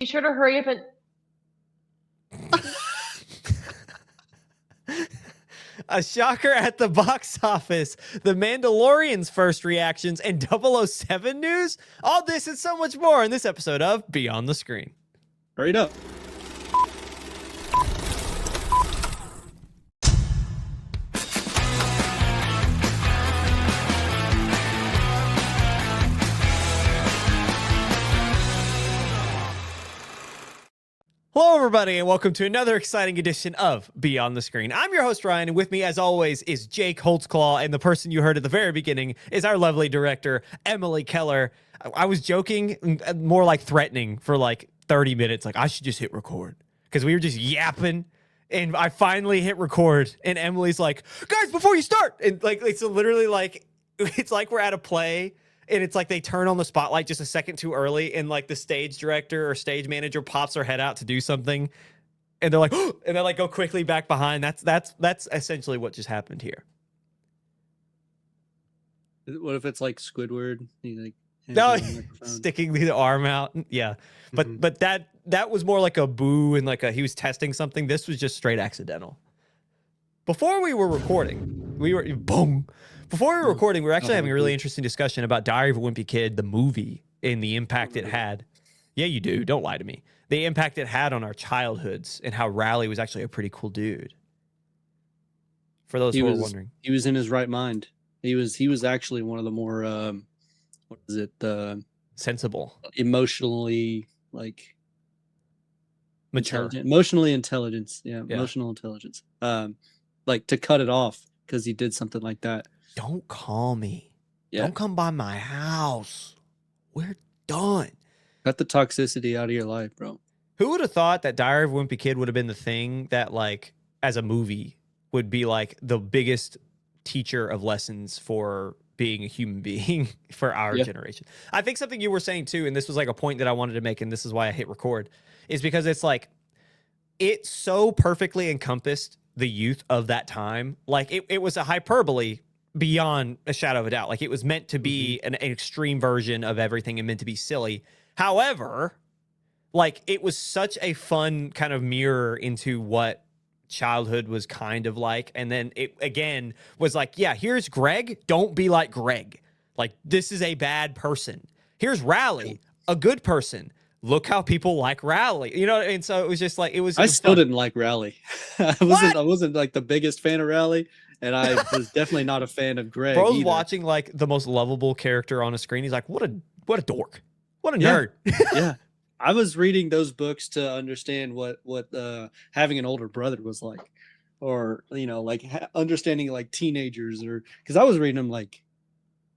Be sure to hurry up and... A shocker at the box office, The Mandalorian's first reactions, and 007 news. All this and so much more in this episode of Beyond the Screen. Hurry it up. Hello, everybody, and welcome to another exciting edition of Beyond the Screen. I'm your host, Ryan, and with me, as always, is Jake Holtzclaw, and the person you heard at the very beginning is our lovely director, Emily Keller. I was joking, more like threatening for like 30 minutes, like I should just hit record, because we were just yapping, and I finally hit record, and Emily's like, guys, before you start, and like it's literally like, it's like we're at a play, and it's like they turn on the spotlight just a second too early, and like the stage director or stage manager pops their head out to do something, and they're like, oh, and they like go quickly back behind. That's essentially what just happened here. What if it's like Squidward? He like No, sticking the arm out. Yeah, but that was more like a boo and like he was testing something. This was just straight accidental. Before we were recording, Before we were recording, we were actually having a really interesting discussion about Diary of a Wimpy Kid, the movie, and the impact it had. Yeah, you do. Don't lie to me. The impact it had on our childhoods and how Rowley was actually a pretty cool dude. For those who are wondering. He was in his right mind. He was actually one of the more, sensible. Emotionally, like... mature. Emotionally intelligence. Yeah, emotional intelligence. Like, to cut it off because he did something like that. Don't call me. Yeah. Don't come by my house. We're done. Cut the toxicity out of your life, bro. Who would have thought that Diary of a Wimpy Kid would have been the thing that, like, as a movie, would be, like, the biggest teacher of lessons for being a human being for our generation? I think something you were saying, too, and this was, like, a point that I wanted to make, and this is why I hit record, is because it's, like, it so perfectly encompassed the youth of that time. Like, it was a hyperbole beyond a shadow of a doubt. Like, it was meant to be an extreme version of everything and meant to be silly. However, like, it was such a fun kind of mirror into what childhood was kind of like. And then it again was like, yeah, here's Greg. Don't be like Greg. Like, this is a bad person. Here's Rowley, a good person. Look how people like Rowley. You know, and so it was just like I still didn't like Rowley. I wasn't like the biggest fan of Rowley. And I was definitely not a fan of Greg. Bro's either. Watching like the most lovable character on a screen. He's like, what a dork. What a nerd. Yeah. I was reading those books to understand what having an older brother was like, or, you know, like understanding like teenagers, or because I was reading them like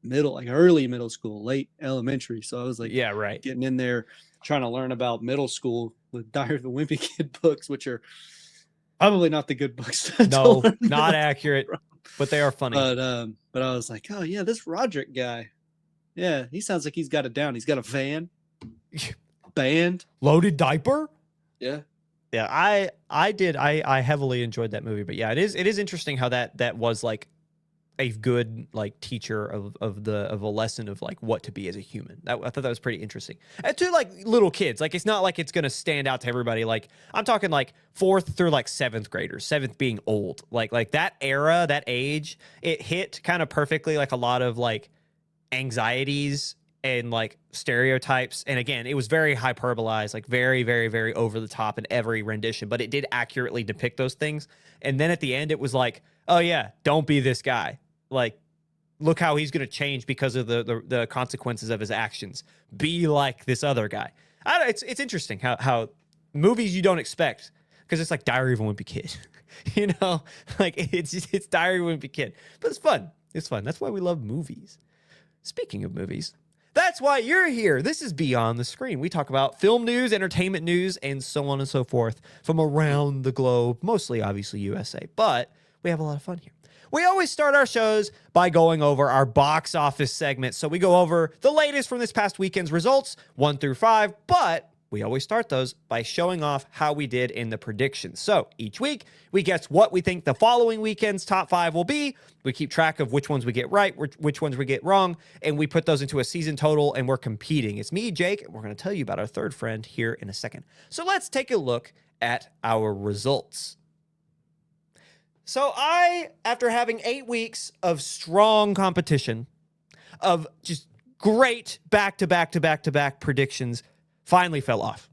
early middle school, late elementary. So I was like, yeah, right, getting in there trying to learn about middle school with Diary of the Wimpy Kid books, which are probably not the good books. No, not accurate, but they are funny. But I was like, oh yeah, this Roderick guy, yeah, he sounds like he's got it down. He's got a van, band, loaded diaper. Yeah, I heavily enjoyed that movie. But yeah, it is interesting how that was like a good like teacher of a lesson of like what to be as a human. I thought that was pretty interesting. And to like little kids, like it's not like it's gonna stand out to everybody. Like I'm talking like 4th through like 7th graders, 7th being old. Like that era, that age, it hit kind of perfectly like a lot of like anxieties and like stereotypes. And again, it was very hyperbolized, like very, very, very over the top in every rendition, but it did accurately depict those things. And then at the end, it was like, oh yeah, don't be this guy. Like, look how he's going to change because of the consequences of his actions. Be like this other guy. It's interesting how movies you don't expect, because it's like Diary of a Wimpy Kid, you know, like it's Diary of a Wimpy Kid, but it's fun. It's fun. That's why we love movies. Speaking of movies, that's why you're here. This is Beyond the Screen. We talk about film news, entertainment news, and so on and so forth from around the globe, mostly obviously USA, but we have a lot of fun here. We always start our shows by going over our box office segment. So we go over the latest from this past weekend's results, 1 through 5, but we always start those by showing off how we did in the predictions. So each week, we guess what we think the following weekend's top 5 will be. We keep track of which ones we get right, which ones we get wrong, and we put those into a season total, and we're competing. It's me, Jake, and we're going to tell you about our third friend here in a second. So let's take a look at our results. So after having 8 weeks of strong competition, of just great back-to-back predictions, finally fell off.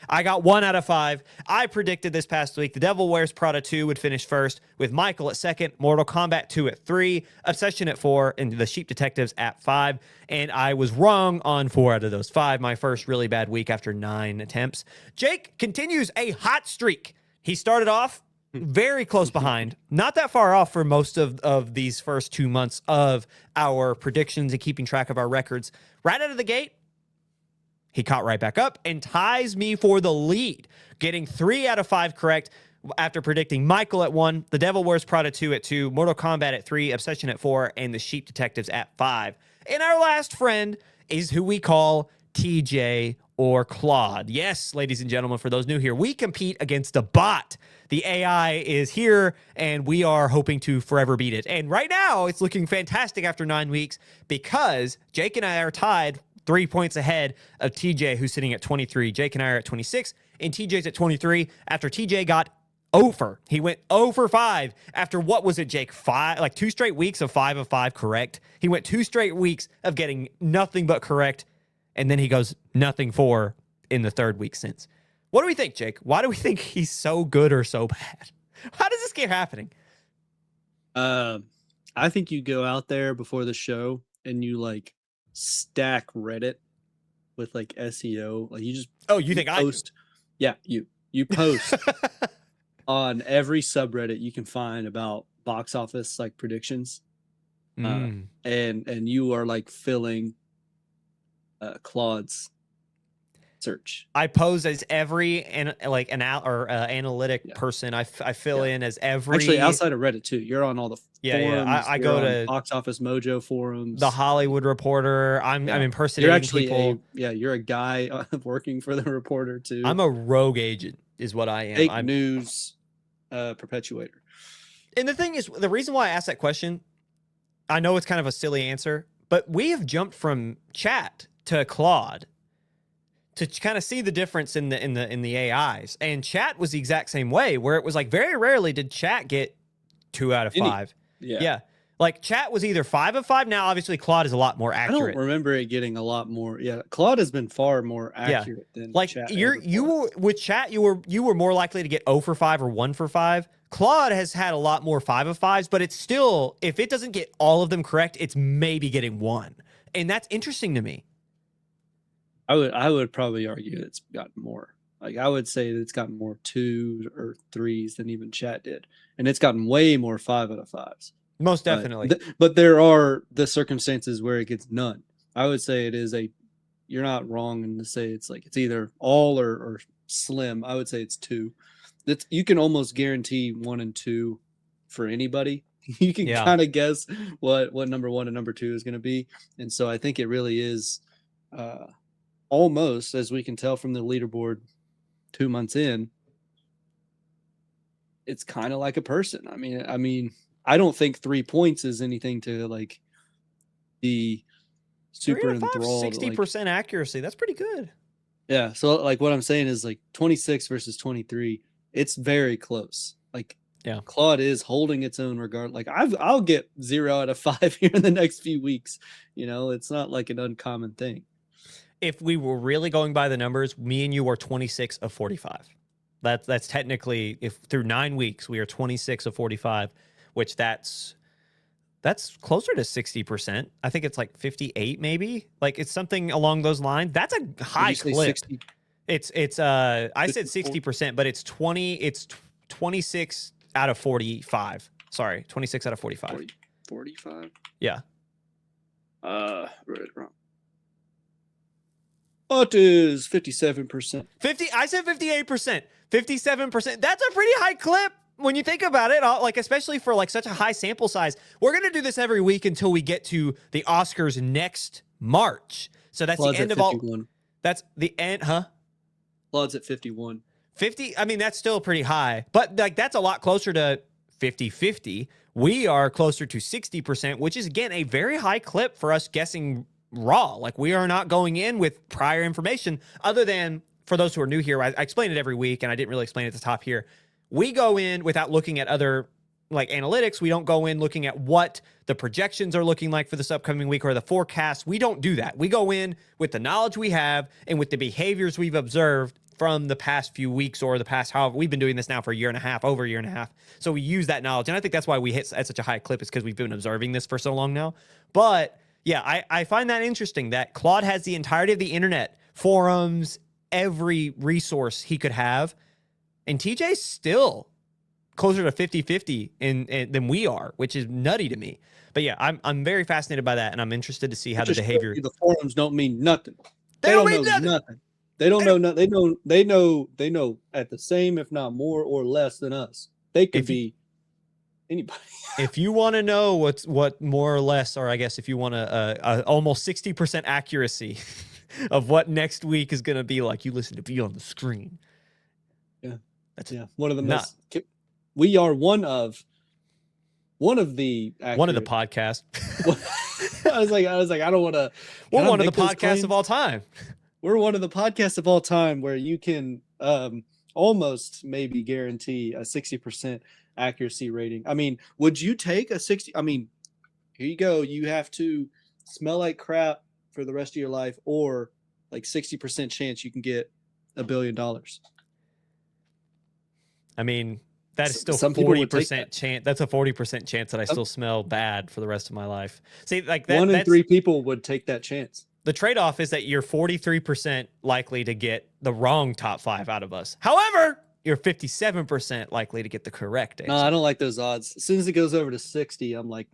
I got 1 out of 5. I predicted this past week The Devil Wears Prada 2 would finish first, with Michael at second, Mortal Kombat 2 at 3, Obsession at 4, and The Sheep Detectives at 5. And I was wrong on 4 out of those 5. My first really bad week after 9 attempts. Jake continues a hot streak. He started off very close behind, not that far off for most of these first 2 months of our predictions and keeping track of our records. Right out of the gate, he caught right back up and ties me for the lead, getting 3 out of 5 correct after predicting Michael at 1, The Devil Wears Prada 2 at 2, Mortal Kombat at 3, Obsession at 4, and The Sheep Detectives at 5. And our last friend is who we call TJ or Claude. Yes, ladies and gentlemen, for those new here, we compete against a bot. The AI is here, and we are hoping to forever beat it. And right now, it's looking fantastic after 9 weeks because Jake and I are tied 3 points ahead of TJ, who's sitting at 23. Jake and I are at 26, and TJ's at 23 after TJ got over. He went 0 for 5 after, what was it, Jake? 2 straight weeks of 5 of 5 correct. He went 2 straight weeks of getting nothing but correct, and then he goes nothing for in the 3rd week since. What do we think, Jake? Why do we think he's so good or so bad? How does this keep happening? I think you go out there before the show and you stack Reddit with SEO. You just you think post? Yeah, you post on every subreddit you can find about box office predictions, and you are filling Claude's search. I pose as every analytic person. I fill in as every. Actually, outside of Reddit too, you're on all the forums. I go to Box Office Mojo forums, the Hollywood Reporter. I'm impersonating you're actually people. You're a guy working for the Reporter too. I'm a rogue agent, is what I am. Fake news perpetuator. And the thing is, the reason why I asked that question, I know it's kind of a silly answer, but we have jumped from chat to Claude to kind of see the difference in the AIs. And chat was the exact same way, where it was very rarely did chat get 2 out of 5. Yeah. Chat was either 5 of 5. Now, obviously, Claude is a lot more accurate. I don't remember it getting a lot more. Yeah, Claude has been far more accurate than chat. You were with chat, you were more likely to get 0 for 5 or 1 for 5. Claude has had a lot more 5 of 5s, but it's still, if it doesn't get all of them correct, it's maybe getting 1. And that's interesting to me. I would probably argue it's gotten more. I would say that it's gotten more 2 or 3s than even chat did, and it's gotten way more 5 out of 5s. Most definitely. But there are the circumstances where it gets none. I would say it is you're not wrong in to say it's either all or slim. I would say it's 2. You can almost guarantee 1 and 2 for anybody. You can kind of guess what number 1 and number 2 is going to be, and so I think it really is. Almost, as we can tell from the leaderboard 2 months in, it's kind of like a person. I mean, I don't think 3 points is anything to be super enthralled. 60% accuracy. That's pretty good. Yeah. So what I'm saying is 26 versus 23. It's very close. Claude is holding its own regard. I'll get 0 out of 5 here in the next few weeks. It's not an uncommon thing. If we were really going by the numbers, me and you are 26 of 45. That's technically, if through 9 weeks we are 26 of 45, which that's closer to 60%. I think it's 58 maybe. It's something along those lines. That's a high clip. 60? It's I said 60%, but it's 26 out of 45. Sorry, 26 out of 45. 45? Yeah. Wrote it wrong. It is 57%. I said 58%. 57%. That's a pretty high clip when you think about it. Especially for such a high sample size. We're gonna do this every week until we get to the Oscars next March. So that's the end of all. That's the end, huh? Claude's at 51. 50, I mean, that's still pretty high, but like that's a lot closer to 50-50. We are closer to 60%, which is again a very high clip for us guessing raw. Like we are not going in with prior information other than for those who are new here. I explain it every week and I didn't really explain it at the top here. We go in without looking at other like analytics. We don't go in looking at what the projections are looking like for this upcoming week or the forecast. We don't do that. We go in with the knowledge we have and with the behaviors we've observed from the past few weeks or the past, however, we've been doing this now for a year and a half, over a year and a half. So we use that knowledge. And I think that's why we hit at such a high clip is because we've been observing this for so long now. But yeah, I find that interesting that Claude has the entirety of the internet, forums, every resource he could have. And TJ's still closer to 50-50 than we are, which is nutty to me. But yeah, I'm very fascinated by that. And I'm interested to see how the behavior. The forums don't mean nothing. They don't mean nothing. They don't know. They know at the same, if not more or less than us. They could be anybody. If you want to know what more or less, or I guess if you want a almost 60% accuracy of what next week is going to be like, you listen to Be on the Screen. Yeah, that's one of the most. We are one of the podcast. I was like, I don't want to. We're one of the podcasts of all time. We're one of the podcasts of all time where you can almost maybe guarantee a 60% accuracy rating. I mean, would you take a 60? I mean, here you go. You have to smell like crap for the rest of your life, or like 60% chance you can get $1 billion. I mean, that is still 40% chance. That's a 40% chance that I still smell bad for the rest of my life. See, like that, 1 in 3 people would take that chance. The trade-off is that you're 43% likely to get the wrong top 5 out of us. However, you're 57% likely to get the correct answer. No, I don't like those odds. As soon as it goes over to 60, I'm like,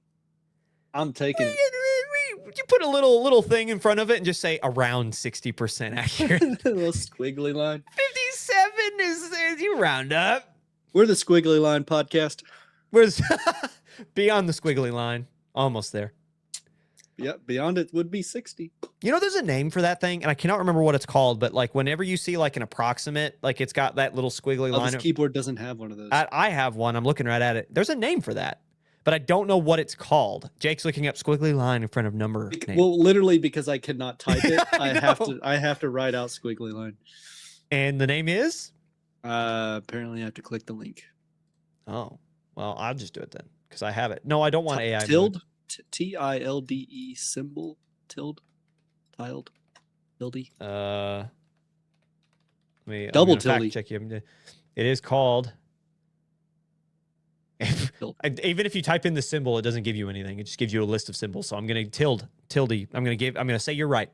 I'm taking it. You put a little thing in front of it and just say around 60% accurate. A little squiggly line. 57 is you round up. We're the Squiggly Line podcast. Where's beyond the squiggly line? Almost there. Yep, beyond it would be 60. You know, there's a name for that thing, and I cannot remember what it's called, but like whenever you see like an approximate, like it's got that little squiggly line. This keyboard doesn't have one of those. I have one. I'm looking right at it. There's a name for that, but I don't know what it's called. Jake's looking up squiggly line in front of number. Well, literally because I cannot type it, I have to write out squiggly line. And the name is? Apparently I have to click the link. Oh, well, I'll just do it then because I have it. No, I don't want AI. Tilde. TILDE symbol tilde tilde tilde. Let me double tilde. Check you. It is called. Even if you type in the symbol, it doesn't give you anything. It just gives you a list of symbols. So I'm gonna tilde. I'm gonna say you're right.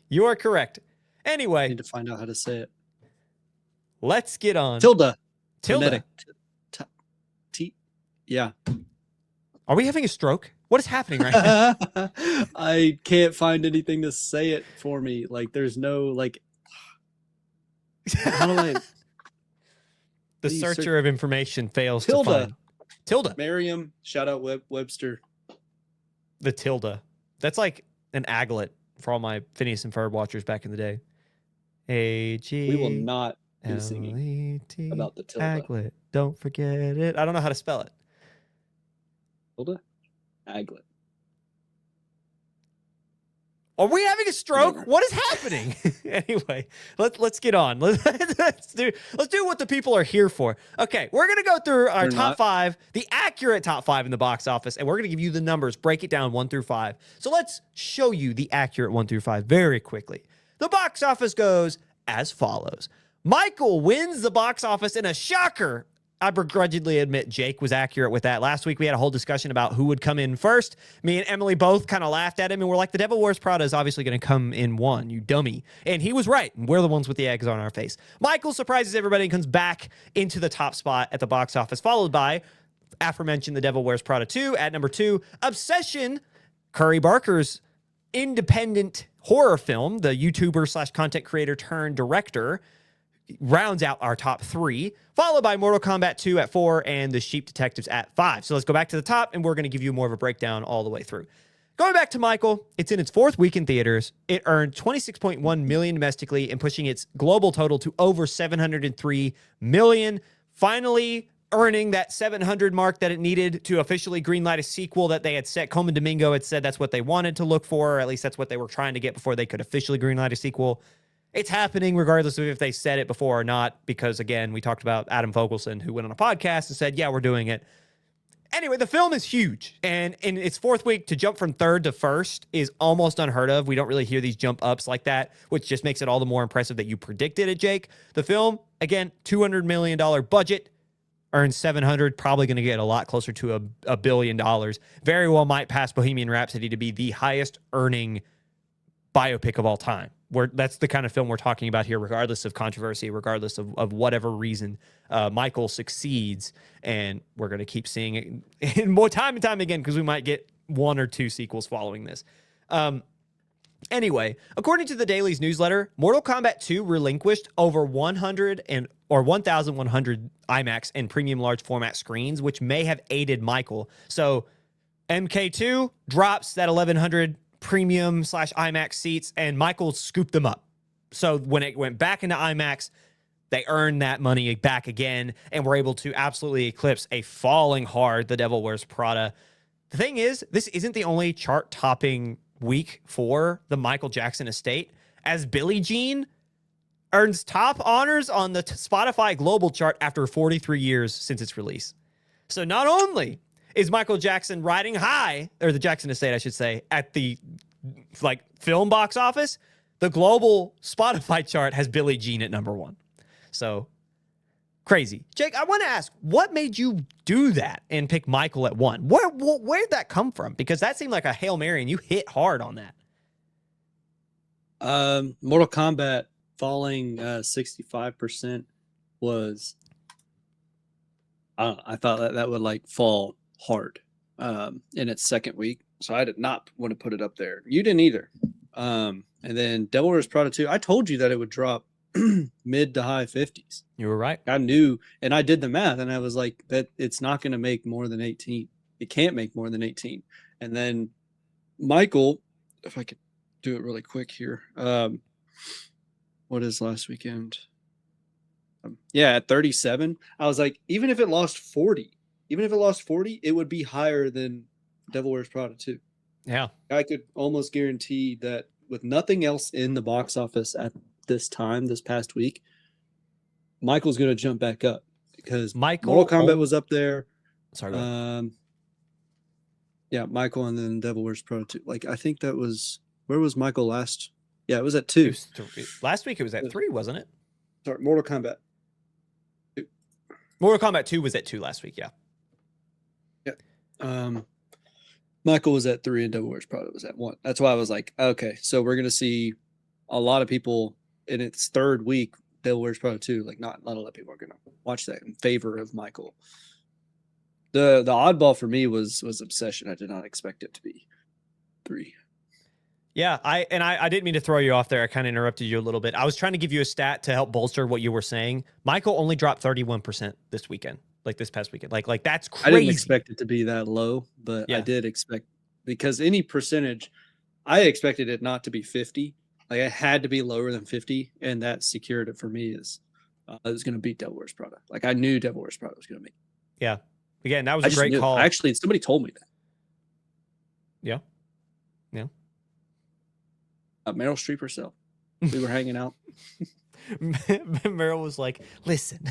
You are correct. Anyway, I need to find out how to say it. Let's get on. Tilde. Yeah. Are we having a stroke? What is happening right now? I can't find anything to say it for me. Like, there's no, like, how do I? The searcher of information fails Tilde. to find. Tilde. Merriam, shout out Webster. The tilde. That's like an aglet for all my Phineas and Ferb watchers back in the day. We will not be singing about the tilde. Aglet. Don't forget it. I don't know how to spell it. Tilde? Aglet. Are we having a stroke? What is happening? Anyway, let's get on. Let's do what the people are here for. Okay, we're gonna go through our top 5, the accurate top 5 in the box office, and we're gonna give you the numbers, break it down 1 through 5. So let's show you the accurate 1 through 5 very quickly. The box office goes as follows. Michael wins the box office in a shocker. I begrudgingly admit Jake was accurate with that. Last week, we had a whole discussion about who would come in first. Me and Emily both kind of laughed at him, and we're like, the Devil Wears Prada is obviously going to come in 1, you dummy. And he was right. We're the ones with the eggs on our face. Michael surprises everybody and comes back into the top spot at the box office, followed by aforementioned The Devil Wears Prada 2 at number 2. Obsession, Curry Barker's independent horror film, the YouTuber / content creator turned director, rounds out our top 3, followed by Mortal Kombat 2 at 4 and The Sheep Detectives at 5. So let's go back to the top, and we're going to give you more of a breakdown all the way through. Going back to Michael, it's in its 4th week in theaters. It earned $26.1 million domestically and pushing its global total to over $703 million. Finally earning that 700 mark that it needed to officially greenlight a sequel that they had set. Coleman Domingo had said that's what they wanted to look for, or at least that's what they were trying to get before they could officially greenlight a sequel. It's happening regardless of if they said it before or not, because, again, we talked about Adam Fogelson, who went on a podcast and said, yeah, we're doing it. Anyway, the film is huge, and in its 4th week, to jump from 3rd to 1st is almost unheard of. We don't really hear these jump ups like that, which just makes it all the more impressive that you predicted it, Jake. The film, again, $200 million budget, earned 700, probably going to get a lot closer to a $1 billion. Very well might pass Bohemian Rhapsody to be the highest earning biopic of all time. That's the kind of film we're talking about here, regardless of controversy, regardless of whatever reason. Michael succeeds, and we're going to keep seeing it more time and time again, because we might get 1 or 2 sequels following this. Anyway, according to the Daily's newsletter, Mortal Kombat 2 relinquished over 1,100 IMAX and premium large format screens, which may have aided Michael. So MK2 drops that 1,100 premium / IMAX seats, and Michael scooped them up. So when it went back into IMAX, they earned that money back again and were able to absolutely eclipse a falling hard The Devil Wears Prada. The thing is, this isn't the only chart-topping week for the Michael Jackson estate, as Billie Jean earns top honors on the Spotify global chart after 43 years since its release. So not only is Michael Jackson riding high, or the Jackson estate, I should say, at the film box office, the global Spotify chart has Billie Jean at number 1. So crazy. Jake, I want to ask, what made you do that and pick Michael at 1? Where'd that come from? Because that seemed like a Hail Mary, and you hit hard on that. Mortal Kombat falling 65% was, I thought that would fall hard in its 2nd week, so I did not want to put it up there. You didn't either. And then Devil Wears Prada 2, I told you that it would drop mid to high 50s. You were right. I knew, and I did the math, and I was like, that it's not going to make more than 18. It can't make more than 18. And then Michael, if I could do it really quick here. What is last weekend? At 37. I was like, even if it lost 40, it would be higher than Devil Wears Prada 2. Yeah. I could almost guarantee that with nothing else in the box office at this past week, Michael's going to jump back up, because Mortal Kombat was up there. Sorry. Michael, and then Devil Wears Prada 2. I think that was, where was Michael last? Yeah, it was at 2. Last week it was at 3, wasn't it? Sorry, Mortal Kombat. Mortal Kombat 2 was at 2 last week, yeah. Michael was at 3 and Devil Wears Prada was at 1. That's why I was like, okay, so we're going to see a lot of people in its 3rd week, Devil Wears Prada 2. Not a lot of people are going to watch that in favor of Michael. The oddball for me was Obsession. I did not expect it to be 3. Yeah, I didn't mean to throw you off there. I kind of interrupted you a little bit. I was trying to give you a stat to help bolster what you were saying. Michael only dropped 31% this weekend, this past weekend. That's crazy. I didn't expect it to be that low, but yeah. I did expect, because any percentage, I expected it not to be 50. It had to be lower than 50, and that secured it for me. Is it was going to beat Devil Wears Prada. I knew Devil Wears Prada was going to make it. Yeah. Again, that was a great call. Actually, somebody told me that. Yeah. Yeah. Meryl Streep herself. We were hanging out. Meryl was like, listen,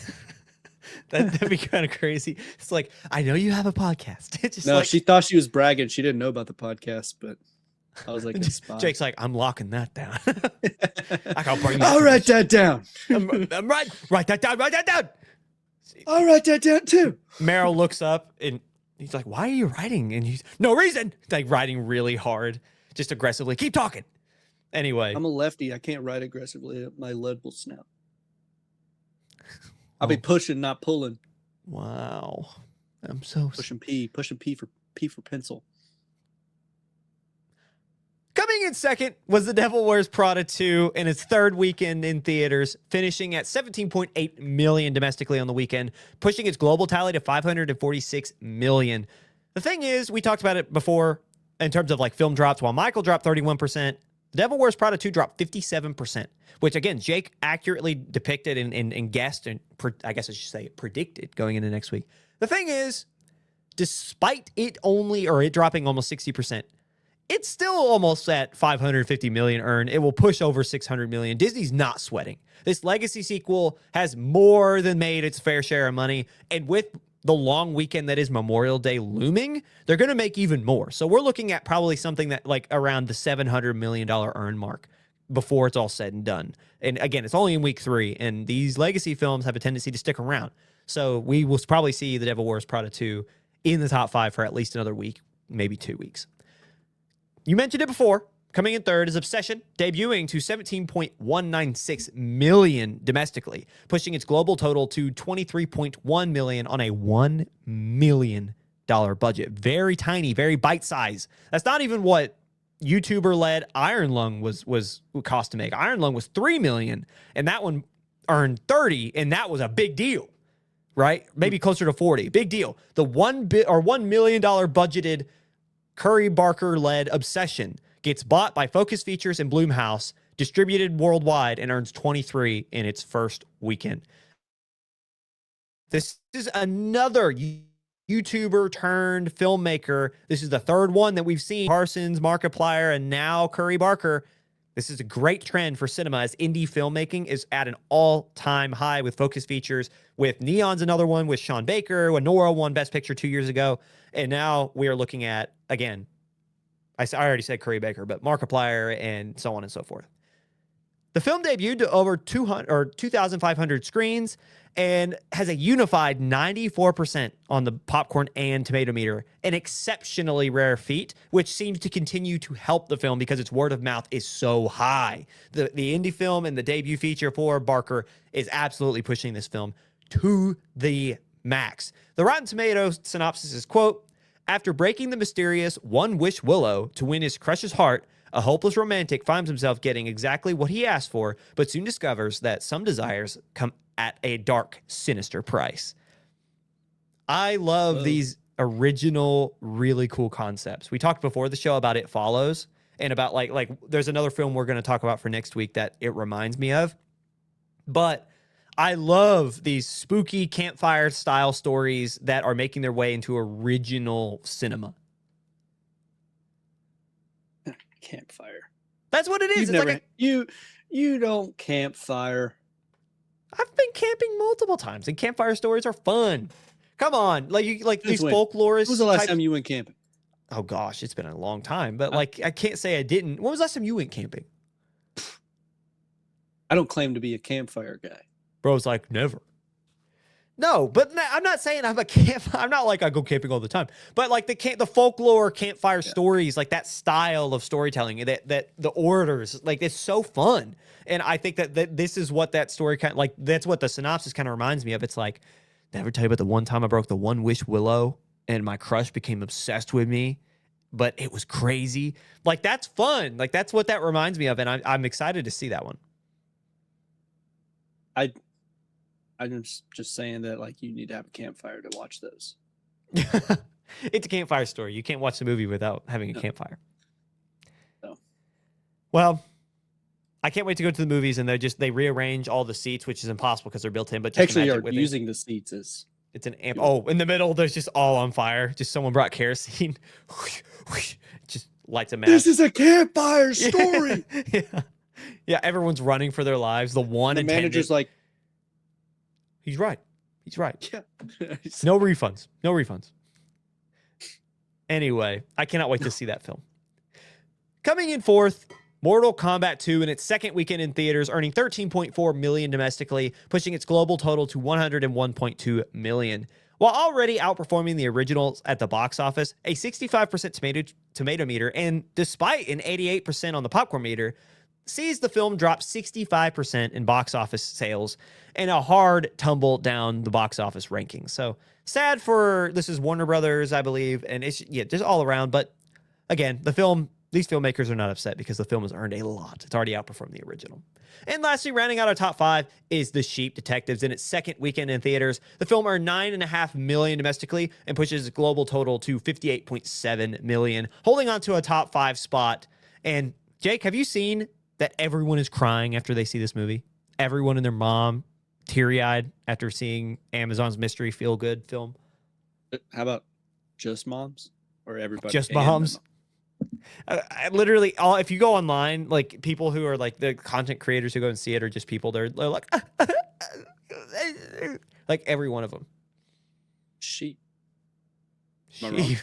that'd be kind of crazy. It's I know you have a podcast. It's just she thought she was bragging. She didn't know about the podcast, but I was like, a spy. Jake's like, I'm locking that down. I'll bring I'll write that down. I'm write that down. Write that down. I'll write that down too. Meryl looks up and he's like, why are you writing? And he's, no reason. Writing really hard, just aggressively. Keep talking. Anyway. I'm a lefty. I can't write aggressively. My lead will snap. I'll be pushing, not pulling. Wow. I'm so pushing P for pencil. Coming in second was The Devil Wears Prada 2 in its 3rd weekend in theaters, finishing at $17.8 million domestically on the weekend, pushing its global tally to $546 million. The thing is, we talked about it before, in terms of like film drops, while Michael dropped 31%, The Devil Wears Prada 2 dropped 57%, which again, Jake accurately depicted and guessed, and I guess I should say predicted going into next week. The thing is, despite it dropping almost 60%, it's still almost at 550 million earned. It will push over 600 million. Disney's not sweating. This legacy sequel has more than made its fair share of money. And with the long weekend that is Memorial Day looming, they're going to make even more. So we're looking at probably something that like around the $700 million earn mark before it's all said and done. And again, it's only in week 3, and these legacy films have a tendency to stick around. So we will probably see The Devil Wears Prada 2 in the top 5 for at least another week, maybe 2 weeks. You mentioned it before. Coming in third is Obsession, debuting to 17.196 million domestically, pushing its global total to 23.1 million on a $1 million budget. Very tiny, very bite size. That's not even what YouTuber-led Iron Lung was cost to make. Iron Lung was 3 million, and that one earned 30, and that was a big deal, right? Maybe closer to 40. Big deal. The $1 million budgeted Curry Barker-led Obsession gets bought by Focus Features and Blumhouse, distributed worldwide, and earns 23 in its first weekend. This is another YouTuber turned filmmaker. This is the third one that we've seen. Parsons, Markiplier, and now Curry Barker. This is a great trend for cinema as indie filmmaking is at an all-time high with Focus Features, with Neon's another one, with Sean Baker, when Nora won Best Picture 2 years ago. And now we are looking at, again, I already said Curry Baker, but Markiplier and so on and so forth. The film debuted to over 2,500 screens and has a unified 94% on the popcorn and tomato meter, an exceptionally rare feat, which seems to continue to help the film because its word of mouth is so high. The indie film and the debut feature for Barker is absolutely pushing this film to the max. The Rotten Tomatoes synopsis is, quote, "After breaking the mysterious one-wish willow to win his crush's heart, a hopeless romantic finds himself getting exactly what he asked for, but soon discovers that some desires come at a dark, sinister price." I love these original, really cool concepts. We talked before the show about It Follows, and about like there's another film we're going to talk about for next week that it reminds me of. But I love these spooky campfire style stories that are making their way into original cinema. Campfire. That's what it is. It's never, like you don't campfire. I've been camping multiple times, and campfire stories are fun. Come on, these folklorists. When was the last time you went camping? Oh gosh, it's been a long time, but I can't say I didn't. When was the last time you went camping? I don't claim to be a campfire guy. Bro's like, never. No, but I'm not saying I'm a camp. I'm not like I go camping all the time. But like the folklore campfire stories, like that style of storytelling, that the orators, like it's so fun. And I think that this is what that story that's what the synopsis kind of reminds me of. It's like, did I ever tell you about the one time I broke the one-wish willow and my crush became obsessed with me? But it was crazy. Like that's fun. Like that's what that reminds me of, and I'm excited to see that one. I'm just saying that like you need to have a campfire to watch those. It's a campfire story. You can't watch the movie without having a campfire. No. Well, I can't wait to go to the movies, and they rearrange all the seats, which is impossible because they're built in. But just actually, are using the seats is it's an amp. Oh, in the middle, there's just all on fire. Just someone brought kerosene, just lights a match. This is a campfire story. Yeah. Everyone's running for their lives. The manager's like, he's right. He's right. Yeah. No refunds. No refunds. Anyway, I cannot wait to see that film. Coming in fourth, Mortal Kombat 2 in its second weekend in theaters, earning 13.4 million domestically, pushing its global total to 101.2 million. While already outperforming the originals at the box office, a 65% tomato meter, and despite an 88% on the popcorn meter, sees the film drop 65% in box office sales and a hard tumble down the box office rankings. So sad for, this is Warner Brothers, I believe, and it's just all around. But again, the film These filmmakers are not upset because the film has earned a lot. It's already outperformed the original. And lastly, rounding out our top 5 is The Sheep Detectives. In its second weekend in theaters, the film earned $9.5 million domestically and pushes its global total to $58.7 million, holding on to a top 5 spot. And Jake, have you seen that everyone is crying after they see this movie? Everyone and their mom teary-eyed after seeing Amazon's mystery feel-good film. How about just moms or everybody? Just moms. I literally, if you go online, like people who are like the content creators who go and see it are just people. They're like, like every one of them. Sheep. Sheep.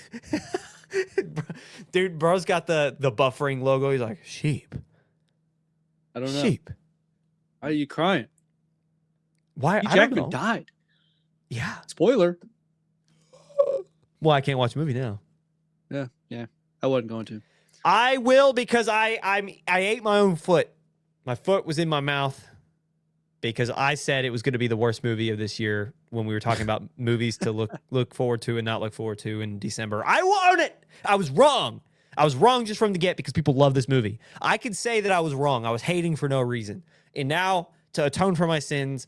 Dude, bro's got the buffering logo. He's like, sheep. I don't know. Sheep. Why are you crying? Why? Hugh I don't Jackman know. died. Yeah. Spoiler. Well, I can't watch the movie now. Yeah. I wasn't going to. I will because I ate my own foot. My foot was in my mouth because I said it was going to be the worst movie of this year when we were talking about movies to look forward to and not look forward to in December. I will own it. I was wrong. I was wrong just from the get because people love this movie. I could say that I was wrong. I was hating for no reason. And now, to atone for my sins,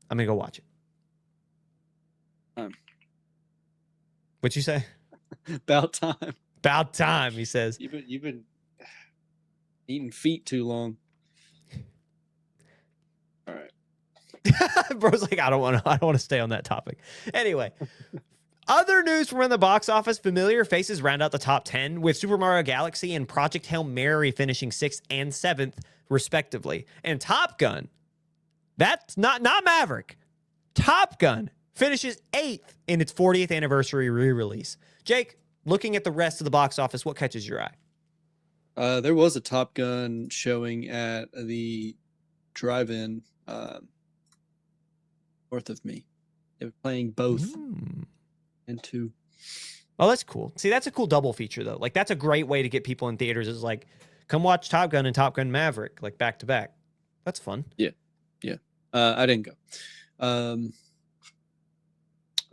I'm going to go watch it. What'd you say? About time. About time, he says. You've been eating feet too long. All right. Bro's like, I don't want to stay on that topic. Anyway, other news from around the box office: familiar faces round out the top 10, with Super Mario Galaxy and Project Hail Mary finishing 6th and 7th, respectively. And Top Gun, that's not Maverick. Top Gun finishes 8th in its 40th anniversary re-release. Jake, looking at the rest of the box office, what catches your eye? There was a Top Gun showing at the drive-in north of me. They were playing both and 2. Oh, that's cool. See, that's a cool double feature, though. Like, that's a great way to get people in theaters is like, come watch Top Gun and Top Gun Maverick, like back to back. That's fun. Yeah. I didn't go.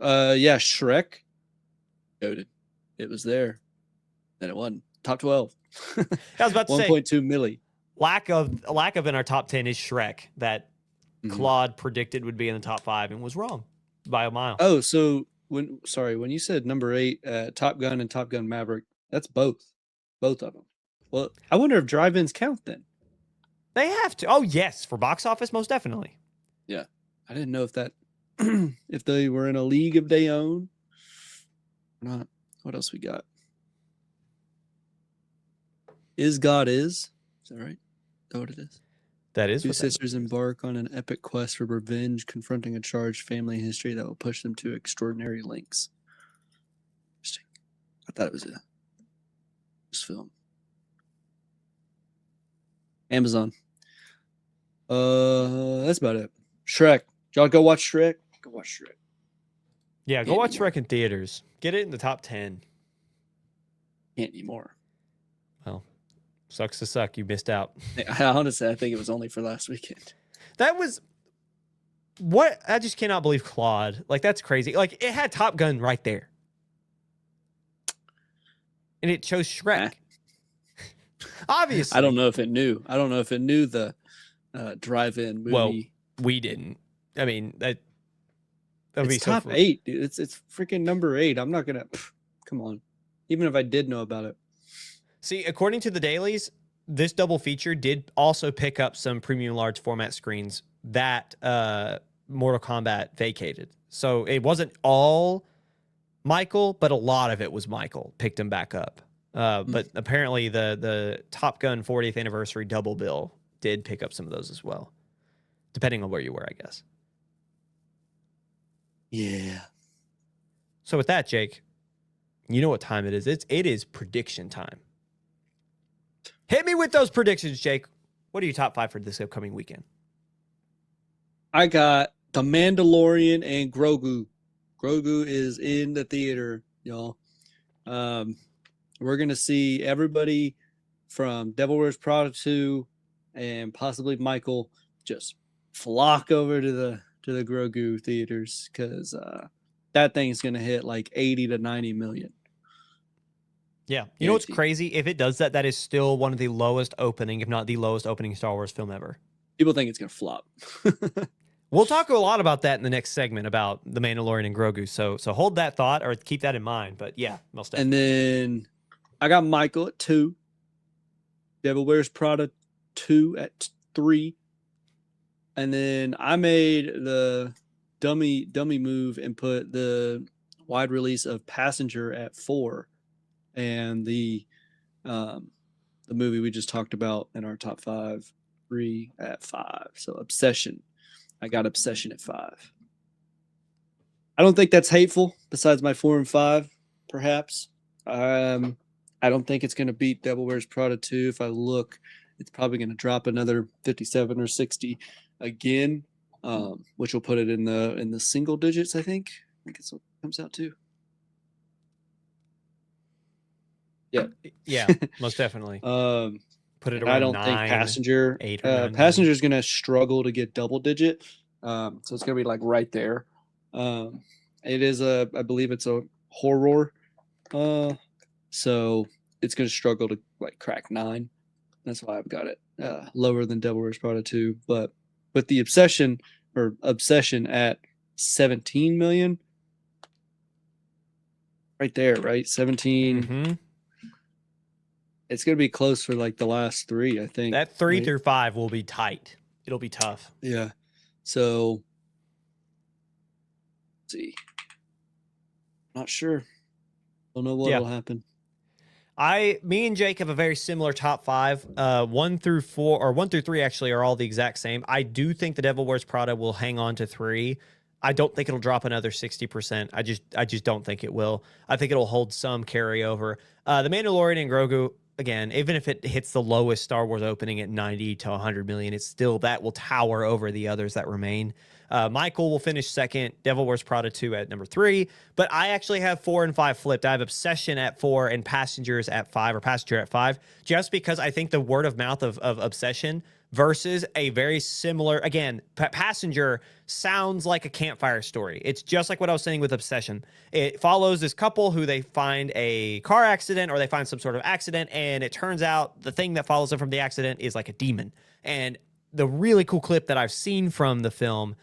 Yeah, Shrek. Goated. It was there. Then it wasn't. Top 12. I was about to say 1.2 milli. lack of in our top 10 is Shrek, that Claude predicted would be in the top 5 and was wrong by a mile. Oh, so when you said number 8, Top Gun and Top Gun Maverick, that's both of them. Well, I wonder if drive-ins count then. They have to. Oh yes, for box office, most definitely. Yeah, I didn't know if that if they were in a league of their own or not. What else we got? Is God Is that right? Is that what it is? That is. Two sisters embark on an epic quest for revenge, confronting a charged family history that will push them to extraordinary lengths. Interesting. I thought it was this film. Amazon. That's about it. Shrek. Y'all go watch Shrek? Go watch Shrek. Yeah, go watch Shrek in theaters. Get it in the top 10. Can't anymore. Well, sucks to suck. You missed out. Honestly, I think it was only for last weekend. That was what I just cannot believe Claude. Like, that's crazy. Like, it had Top Gun right there. And it chose Shrek. Obviously. I don't know if it knew. I don't know if it knew the drive-in movie. Well, we didn't. I mean, that would be it's top 8, dude. It's freaking number 8. I'm not gonna. Come on. Even if I did know about it. See, according to the dailies, this double feature did also pick up some premium large format screens that Mortal Kombat vacated. So it wasn't all Michael, but a lot of it was Michael. Picked him back up. But apparently the Top Gun 40th anniversary double bill did pick up some of those as well, depending on where you were, I guess. Yeah. So with that, Jake, you know what time it is. It is prediction time. Hit me with those predictions, Jake. What are your top 5 for this upcoming weekend? I got The Mandalorian and Grogu. Grogu is in the theater, y'all. We're going to see everybody from Devil Wears Prada 2 and possibly Michael just flock over to the Grogu theaters because that thing's going to hit like 80 to 90 million. Yeah. You know what's Guaranteed. crazy? If it does that, that is still one of the lowest opening, if not the lowest opening Star Wars film ever. People think it's gonna flop. We'll talk a lot about that in the next segment about the Mandalorian and Grogu. So hold that thought or keep that in mind. But yeah, most definitely. And then I got Michael at 2. Devil Wears Prada 2 at 3. And then I made the dummy move and put the wide release of Passenger at 4, and the movie we just talked about in our top 5, 3 at 5. So Obsession, I got Obsession at 5. I don't think that's hateful. Besides my 4 and 5, perhaps. I don't think it's going to beat Devil Wears Prada 2. If I look, it's probably going to drop another 57 or 60 again, which will put it in the single digits. I think it's what it comes out to. Yeah, most definitely. Put it around I don't 9, think Passenger 8 or 9. Passenger is going to struggle to get double digit. So it's going to be like right there. It is I believe it's a horror. So it's going to struggle to like crack 9. That's why I've got it lower than Devil Wears Prada 2. But with the Obsession at 17 million, right there, right? 17. Mm-hmm. It's going to be close for like the last 3, I think. That 3 right? through 5 will be tight. It'll be tough. Yeah. So, let's see. Not sure. Don't know what will happen. Me and Jake have a very similar top 5. 1 through 4, or 1 through 3 actually are all the exact same. I do think the Devil Wears Prada will hang on to 3. I don't think it'll drop another 60%. I just don't think it will. I think it'll hold some carryover. The Mandalorian and Grogu, again, even if it hits the lowest Star Wars opening at 90 to 100 million, it's still that will tower over the others that remain. Michael will finish second, Devil Wears Prada 2 at number 3, but I actually have 4 and 5 flipped. I have Obsession at 4 and Passengers at 5, or Passenger at 5, just because I think the word of mouth of Obsession versus a very similar, again, Passenger sounds like a campfire story. It's just like what I was saying with Obsession. It follows this couple who they find a car accident, or they find some sort of accident, and it turns out the thing that follows them from the accident is like a demon. And the really cool clip that I've seen from the film,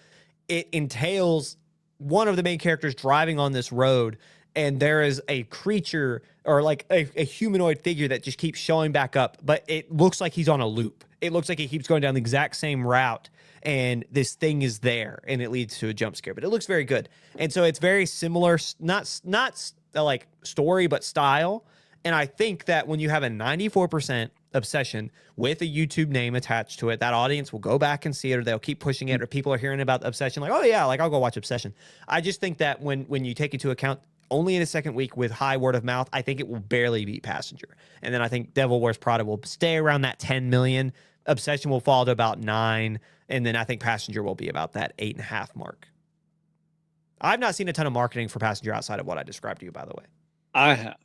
it entails one of the main characters driving on this road, and there is a creature, or like a humanoid figure, that just keeps showing back up, but it looks like he's on a loop. It looks like he keeps going down the exact same route, and this thing is there, and it leads to a jump scare, but it looks very good. And so it's very similar, not like story, but style. And I think that when you have a 94% Obsession with a YouTube name attached to it, that audience will go back and see it, or they'll keep pushing it, or people are hearing about Obsession like, oh yeah, like I'll go watch Obsession. I just think that when you take into account only in a second week with high word of mouth, I think it will barely beat Passenger. And then I think Devil Wears Prada will stay around that 10 million. Obsession will fall to about 9. And then I think Passenger will be about that 8.5 mark. I've not seen a ton of marketing for Passenger outside of what I described to you, by the way. I have.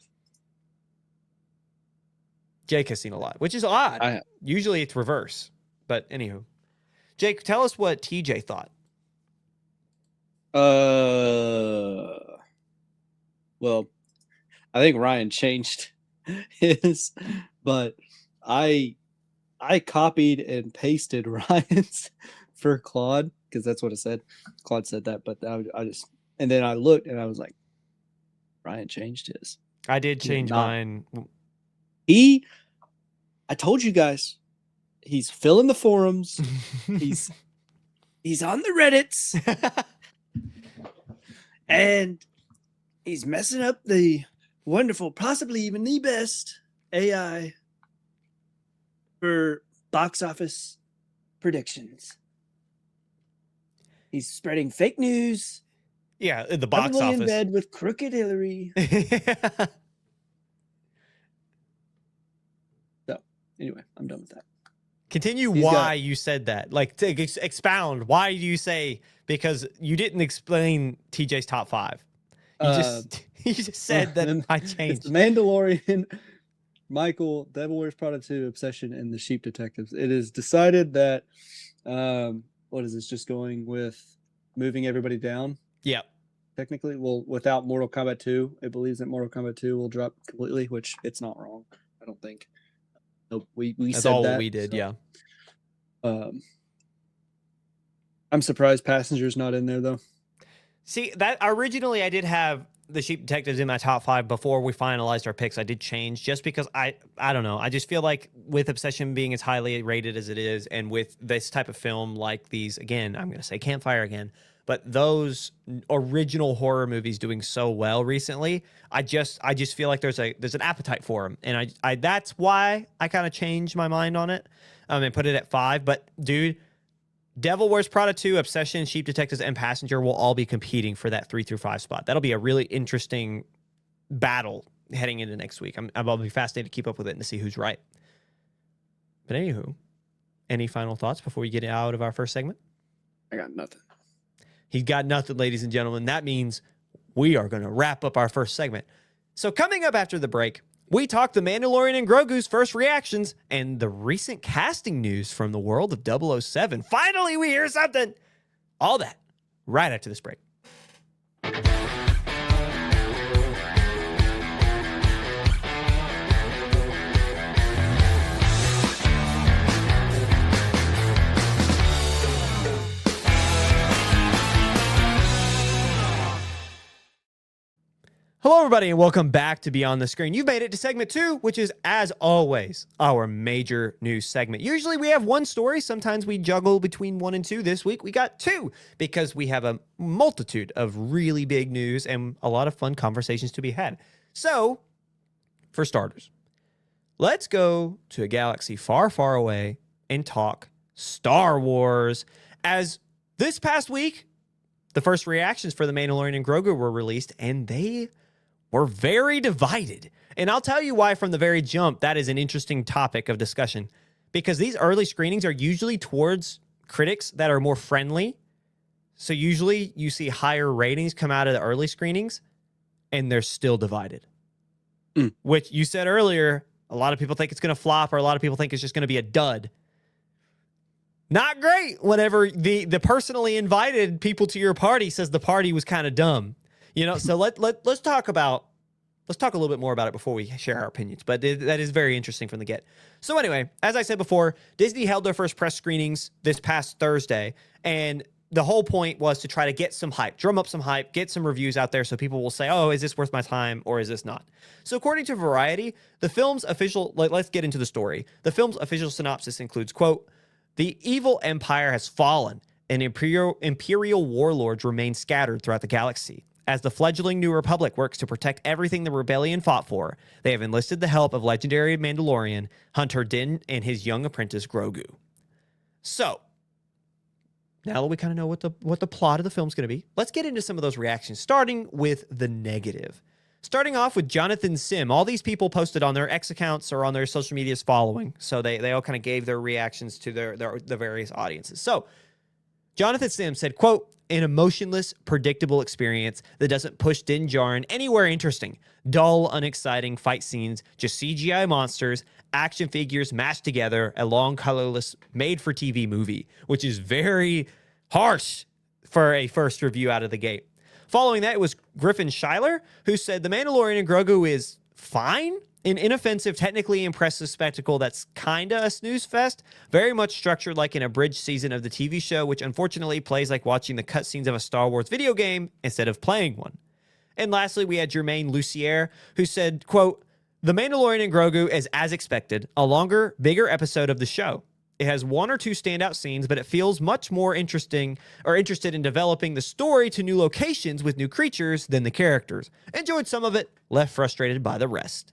Jake has seen a lot, which is odd. Usually it's reverse. But anywho. Jake, tell us what TJ thought. Well, I think Ryan changed his, but I copied and pasted Ryan's for Claude, because that's what it said. Claude said that, but I just, and then I looked and I was like, Ryan changed his. I did change mine. I told you guys, he's filling the forums. he's on the Reddits. And he's messing up the wonderful, possibly even the best AI for box office predictions. He's spreading fake news. Yeah, the box probably office. In bed with Crooked Hillary. So, anyway, I'm done with that. Continue why you said that. Like, to expound. Why do you say? Because you didn't explain TJ's top 5. You just said that I changed. It's the Mandalorian, Michael, Devil Wears Prada 2, Obsession, and the Sheep Detectives. It is decided that what is this? Just going with moving everybody down? Yeah. technically. Well, without Mortal Kombat 2, it believes that Mortal Kombat 2 will drop completely, which it's not wrong, I don't think. Nope, we That's said all that. we did, so, yeah. I'm surprised Passenger's not in there, though. See, that originally I did have the Sheep Detectives in my top 5 before we finalized our picks. I did change just because I don't know. I just feel like with Obsession being as highly rated as it is, and with this type of film like these, again, I'm going to say Campfire again, but those original horror movies doing so well recently, I just feel like there's an appetite for them, and I that's why I kind of changed my mind on it, and put it at 5. But dude, Devil Wears Prada 2, Obsession, Sheep Detectives, and Passenger will all be competing for that 3 through 5 spot. That'll be a really interesting battle heading into next week. I'll be fascinated to keep up with it and to see who's right. But anywho, any final thoughts before we get out of our first segment? I got nothing. He's got nothing, ladies and gentlemen. That means we are going to wrap up our first segment. So coming up after the break, we talk the Mandalorian and Grogu's first reactions and the recent casting news from the world of 007. Finally, we hear something. All that right after this break. Hello, everybody, and welcome back to Beyond the Screen. You've made it to segment 2, which is, as always, our major news segment. Usually we have one story. Sometimes we juggle between 1 and 2. This week we got 2 because we have a multitude of really big news and a lot of fun conversations to be had. So, for starters, let's go to a galaxy far, far away and talk Star Wars. As this past week, the first reactions for The Mandalorian and Grogu were released, and they were very divided. And I'll tell you why from the very jump that is an interesting topic of discussion. Because these early screenings are usually towards critics that are more friendly. So usually you see higher ratings come out of the early screenings, and they're still divided. Which you said earlier, a lot of people think it's going to flop, or a lot of people think it's just going to be a dud. Not great whenever the personally invited people to your party says the party was kind of dumb. You know, so let's talk a little bit more about it before we share our opinions. But that is very interesting from the get. So anyway, as I said before, Disney held their first press screenings this past Thursday, and the whole point was to try to get some hype, drum up some hype, get some reviews out there so people will say, oh, is this worth my time or is this not? So according to Variety, the film's official, let's get into the story. The film's official synopsis includes, quote, "The evil empire has fallen, and imperial warlords remain scattered throughout the galaxy. As the fledgling New Republic works to protect everything the rebellion fought for, they have enlisted the help of legendary Mandalorian Hunter Din and his young apprentice Grogu." So, now that we kind of know what the plot of the film's going to be, let's get into some of those reactions, starting with the negative. Starting off with Jonathan Sim. All these people posted on their X accounts or on their social medias following, so they all kind of gave their reactions to the various audiences. So, Jonathan Sim said, quote, "An emotionless, predictable experience that doesn't push Din Djarin anywhere interesting. Dull, unexciting fight scenes, just CGI monsters, action figures mashed together, a long, colorless, made-for-TV movie," which is very harsh for a first review out of the gate. Following that, it was Griffin Schuyler, who said, "The Mandalorian and Grogu is fine. An inoffensive, technically impressive spectacle that's kinda a snooze fest, very much structured like an abridged season of the TV show, which unfortunately plays like watching the cutscenes of a Star Wars video game instead of playing one." And lastly, we had Jermaine Lucier, who said, quote, "The Mandalorian and Grogu is, as expected, a longer, bigger episode of the show. It has 1 or 2 standout scenes, but it feels much more interested in developing the story to new locations with new creatures than the characters. Enjoyed some of it, left frustrated by the rest."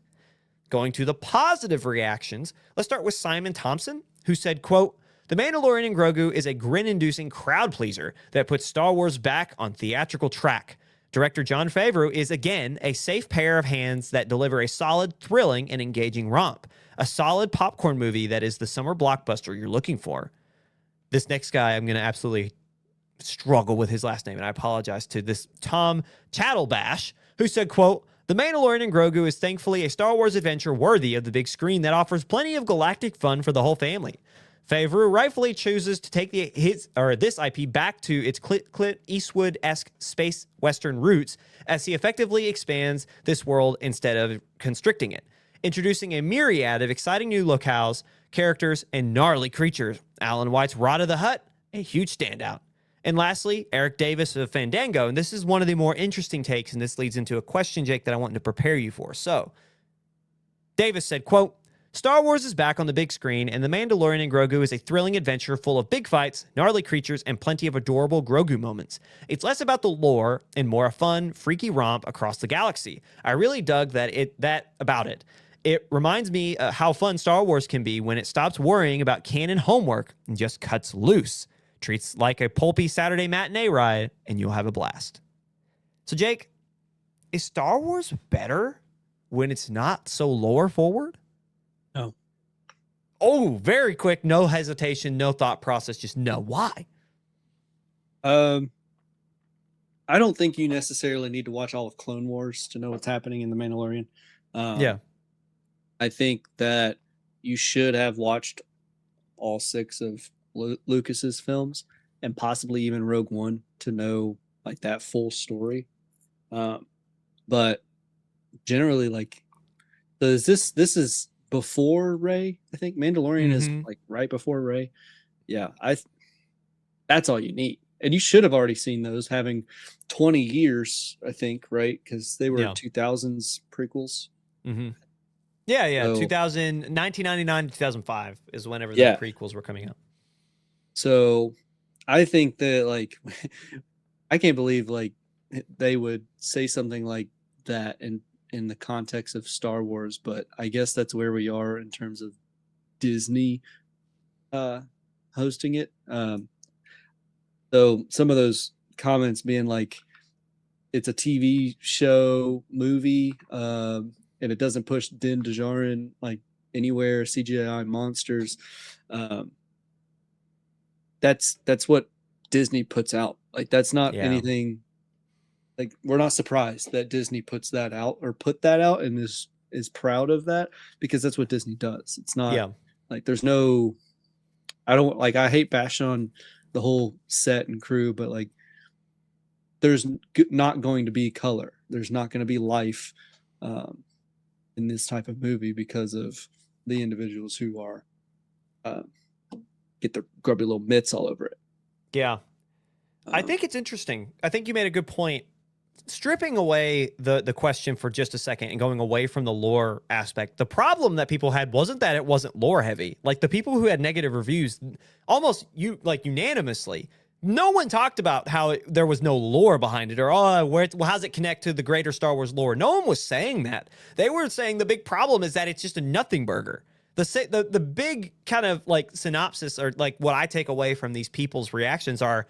Going to the positive reactions, let's start with Simon Thompson, who said, quote, "The Mandalorian and Grogu is a grin-inducing crowd pleaser that puts Star Wars back on theatrical track. Director Jon Favreau is, again, a safe pair of hands that deliver a solid, thrilling, and engaging romp. A solid popcorn movie that is the summer blockbuster you're looking for." This next guy, I'm going to absolutely struggle with his last name, and I apologize to this Tom Chattelbash, who said, quote, "The Mandalorian and Grogu is thankfully a Star Wars adventure worthy of the big screen that offers plenty of galactic fun for the whole family. Favreau rightfully chooses to take this IP back to its Clint Eastwood-esque space western roots as he effectively expands this world instead of constricting it, introducing a myriad of exciting new locales, characters, and gnarly creatures. Alan White's Rod of the Hutt, a huge standout. And lastly, Eric Davis of Fandango, and this is one of the more interesting takes, and this leads into a question, Jake, that I want to prepare you for. So, Davis said, quote, Star Wars is back on the big screen, and The Mandalorian and Grogu is a thrilling adventure full of big fights, gnarly creatures, and plenty of adorable Grogu moments. It's less about the lore and more a fun, freaky romp across the galaxy. I really dug about it. It reminds me how fun Star Wars can be when it stops worrying about canon homework and just cuts loose. Treats like a pulpy Saturday matinee ride, and you'll have a blast. So, Jake, is Star Wars better when it's not so lore forward? No. Oh, very quick, no hesitation, no thought process, just no. Why? I don't think you necessarily need to watch all of Clone Wars to know what's happening in The Mandalorian. Yeah. I think that you should have watched all 6 of Lucas's films and possibly even Rogue One to know like that full story. But generally, like, so this is before Rey. I think Mandalorian is like right before Rey. Yeah, that's all you need, and you should have already seen those, having 20 years, I think, right? Because they were 2000s prequels. Yeah. So, 1999 to 2005 is whenever the prequels were coming out. So I think that, like, I can't believe like they would say something like that in the context of Star Wars, but I guess that's where we are in terms of Disney hosting it. So some of those comments being like, it's a TV show movie, and it doesn't push Din Djarin like anywhere, CGI monsters. That's what Disney puts out. Like, that's not anything. Like, we're not surprised that Disney puts that out or put that out and is proud of that, because that's what Disney does. It's not like there's no, I hate bashing on the whole set and crew, but like there's not going to be color. There's not going to be life in this type of movie because of the individuals who are get their grubby little mitts all over it. Yeah. I think it's interesting. I think you made a good point. Stripping away the question for just a second and going away from the lore aspect, the problem that people had wasn't that it wasn't lore heavy. Like, the people who had negative reviews, almost unanimously, no one talked about how there was no lore behind it, or how's it connect to the greater Star Wars lore. No one was saying that. They were saying the big problem is that it's just a nothing burger. The big kind of like synopsis, or like what I take away from these people's reactions, are,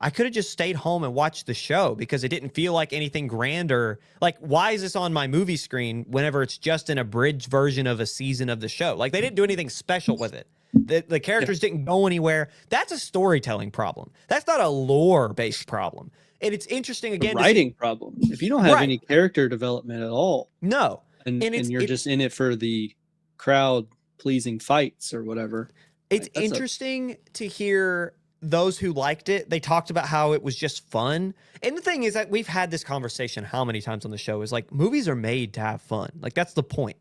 I could have just stayed home and watched the show because it didn't feel like anything grander. Like, why is this on my movie screen whenever it's just an abridged version of a season of the show? Like, they didn't do anything special with it. The characters didn't go anywhere. That's a storytelling problem. That's not a lore-based problem. And it's interesting, again, a writing problem. If you don't have any character development at all, no, and you're just in it for the crowd-pleasing fights or whatever. It's interesting to hear those who liked it. They talked about how it was just fun. And the thing is that we've had this conversation how many times on the show, is like, movies are made to have fun. Like, that's the point.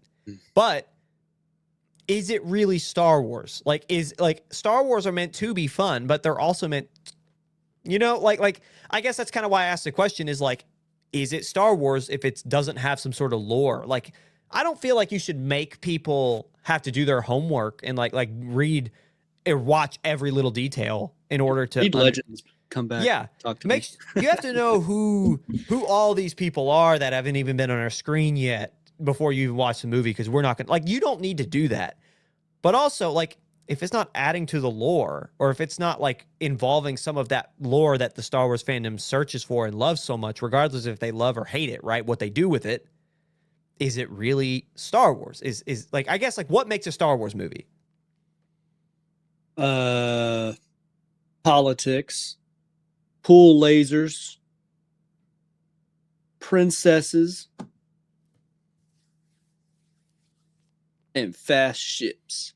But is it really Star Wars? Like, Star Wars are meant to be fun, but they're also meant, like I guess that's kind of why I asked the question, is like, is it Star Wars if it doesn't have some sort of lore? Like, I don't feel like you should make people have to do their homework and like read or watch every little detail in order to read Legends. Come back. Yeah, talk to me. You have to know who all these people are that haven't even been on our screen yet before you even watch the movie, because we're not gonna, like, you don't need to do that. But also, like, if it's not adding to the lore, or if it's not like involving some of that lore that the Star Wars fandom searches for and loves so much, regardless if they love or hate it, right? What they do with it, is it really Star Wars? Is like, I guess, like, what makes a Star Wars movie? Politics, pool lasers, princesses, and fast ships.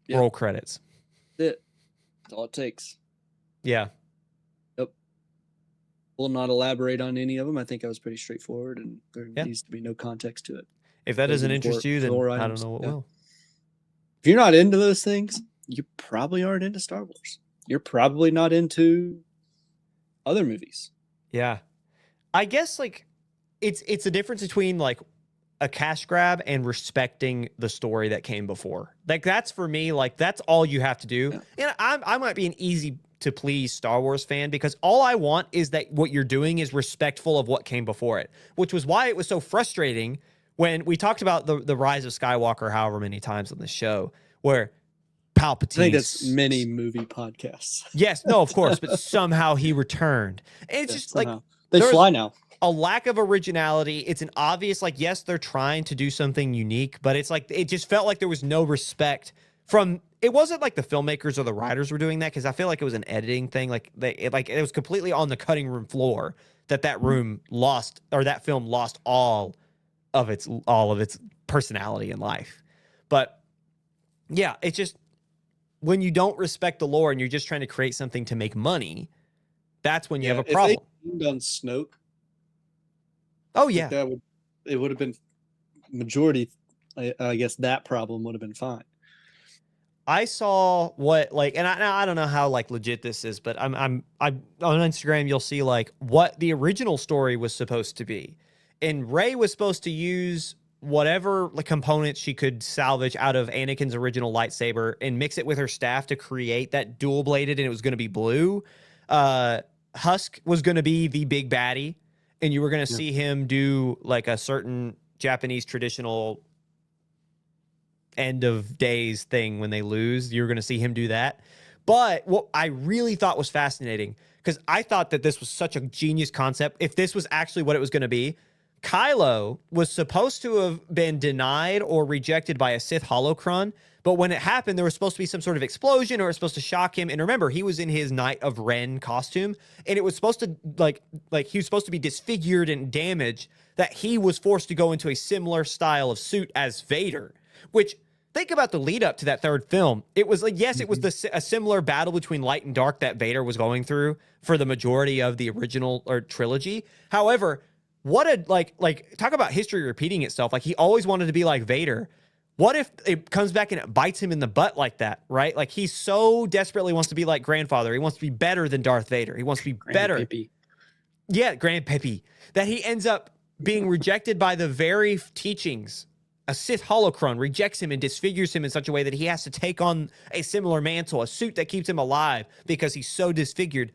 Yep. Roll credits. That's all it takes. Yeah. Yep. Will not elaborate on any of them. I think I was pretty straightforward, and there needs to be no context to it. If that Those are doesn't the interest you, then four I don't items. know what Yeah. will. If you're not into those things, you probably aren't into Star Wars. You're probably not into other movies. Yeah. I guess like it's a difference between like a cash grab and respecting the story that came before. Like that's for me, like that's all you have to do. Yeah. And I might be an easy to please Star Wars fan because all I want is that what you're doing is respectful of what came before it, which was why it was so frustrating when we talked about the rise of Skywalker however many times on the show, where Palpatine. I think that's many movie podcasts. Yes, no, of course, but somehow he returned. And it's just somehow. like They fly now. A lack of originality. It's an obvious, like, yes, they're trying to do something unique, but it's like it just felt like there was no respect from. It wasn't like the filmmakers or the writers were doing that because I feel like it was an editing thing. Like it was completely on the cutting room floor that room lost, or that film lost all of its personality in life. But yeah, it's just when you don't respect the lore and you're just trying to create something to make money, that's when you have a problem. If they on Snoke, oh yeah, it would have been majority. I guess that problem would have been fine. I saw what like, and I don't know how like legit this is, but I'm on Instagram. You'll see like what the original story was supposed to be, and Rey was supposed to use whatever like components she could salvage out of Anakin's original lightsaber and mix it with her staff to create that dual bladed, and it was going to be blue. Husk was going to be the big baddie, and you were going to see him do like a certain Japanese traditional end of days thing when they lose. You're going to see him do that. But what I really thought was fascinating, because I thought that this was such a genius concept, if this was actually what it was going to be, Kylo was supposed to have been denied or rejected by a Sith holocron, but when it happened, there was supposed to be some sort of explosion, or it was supposed to shock him. And remember, he was in his Knight of Ren costume, and it was supposed to like he was supposed to be disfigured and damaged, that he was forced to go into a similar style of suit as Vader. Which, think about the lead up to that third film. It was like, yes, it was a similar battle between light and dark that Vader was going through for the majority of the original or trilogy. However, what a like talk about history repeating itself. Like, he always wanted to be like Vader. What if it comes back and it bites him in the butt like that, right? Like, he so desperately wants to be like grandfather. He wants to be better than Darth Vader. He wants to be better. Pippy. Yeah, Grandpappy. That he ends up being rejected by the very teachings. A Sith holocron rejects him and disfigures him in such a way that he has to take on a similar mantle, a suit that keeps him alive because he's so disfigured.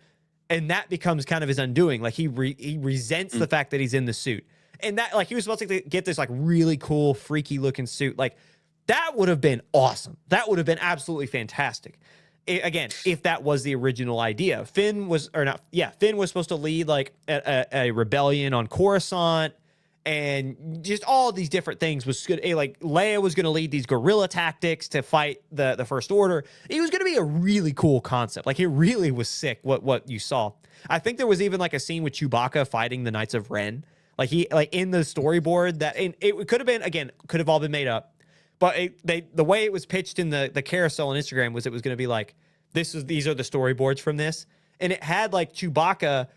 And that becomes kind of his undoing. Like, he resents the fact that he's in the suit. And that, like, he was supposed to get this, like, really cool, freaky looking suit. Like, that would have been awesome. That would have been absolutely fantastic. Again, if that was the original idea. Finn was supposed to lead, like, a rebellion on Coruscant. And just all these different things was good. Like, Leia was going to lead these guerrilla tactics to fight the First Order. It was going to be a really cool concept. Like, it really was sick what you saw. I think there was even like a scene with Chewbacca fighting the Knights of Ren. Like, he like in the storyboard that, and it could have been, again, could have all been made up. But the way it was pitched in the carousel on Instagram was it was going to be like, these are the storyboards from this. And it had like Chewbacca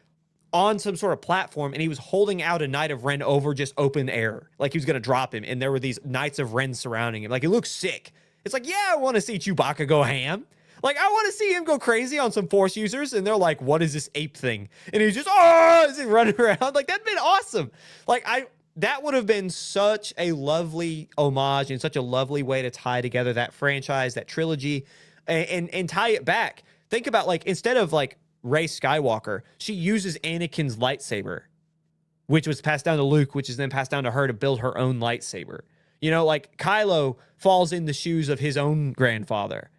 on some sort of platform, and he was holding out a Knight of Ren over just open air. Like, he was going to drop him, and there were these Knights of Ren surrounding him. Like, it looks sick. It's like, yeah, I want to see Chewbacca go ham. Like, I want to see him go crazy on some Force users, and they're like, what is this ape thing? And he's just, is he running around? Like, that'd been awesome. Like, that would have been such a lovely homage and such a lovely way to tie together that franchise, that trilogy, and tie it back. Think about, like, instead of, like, Rey Skywalker, she uses Anakin's lightsaber, which was passed down to Luke, which is then passed down to her to build her own lightsaber. You know, like, Kylo falls in the shoes of his own grandfather,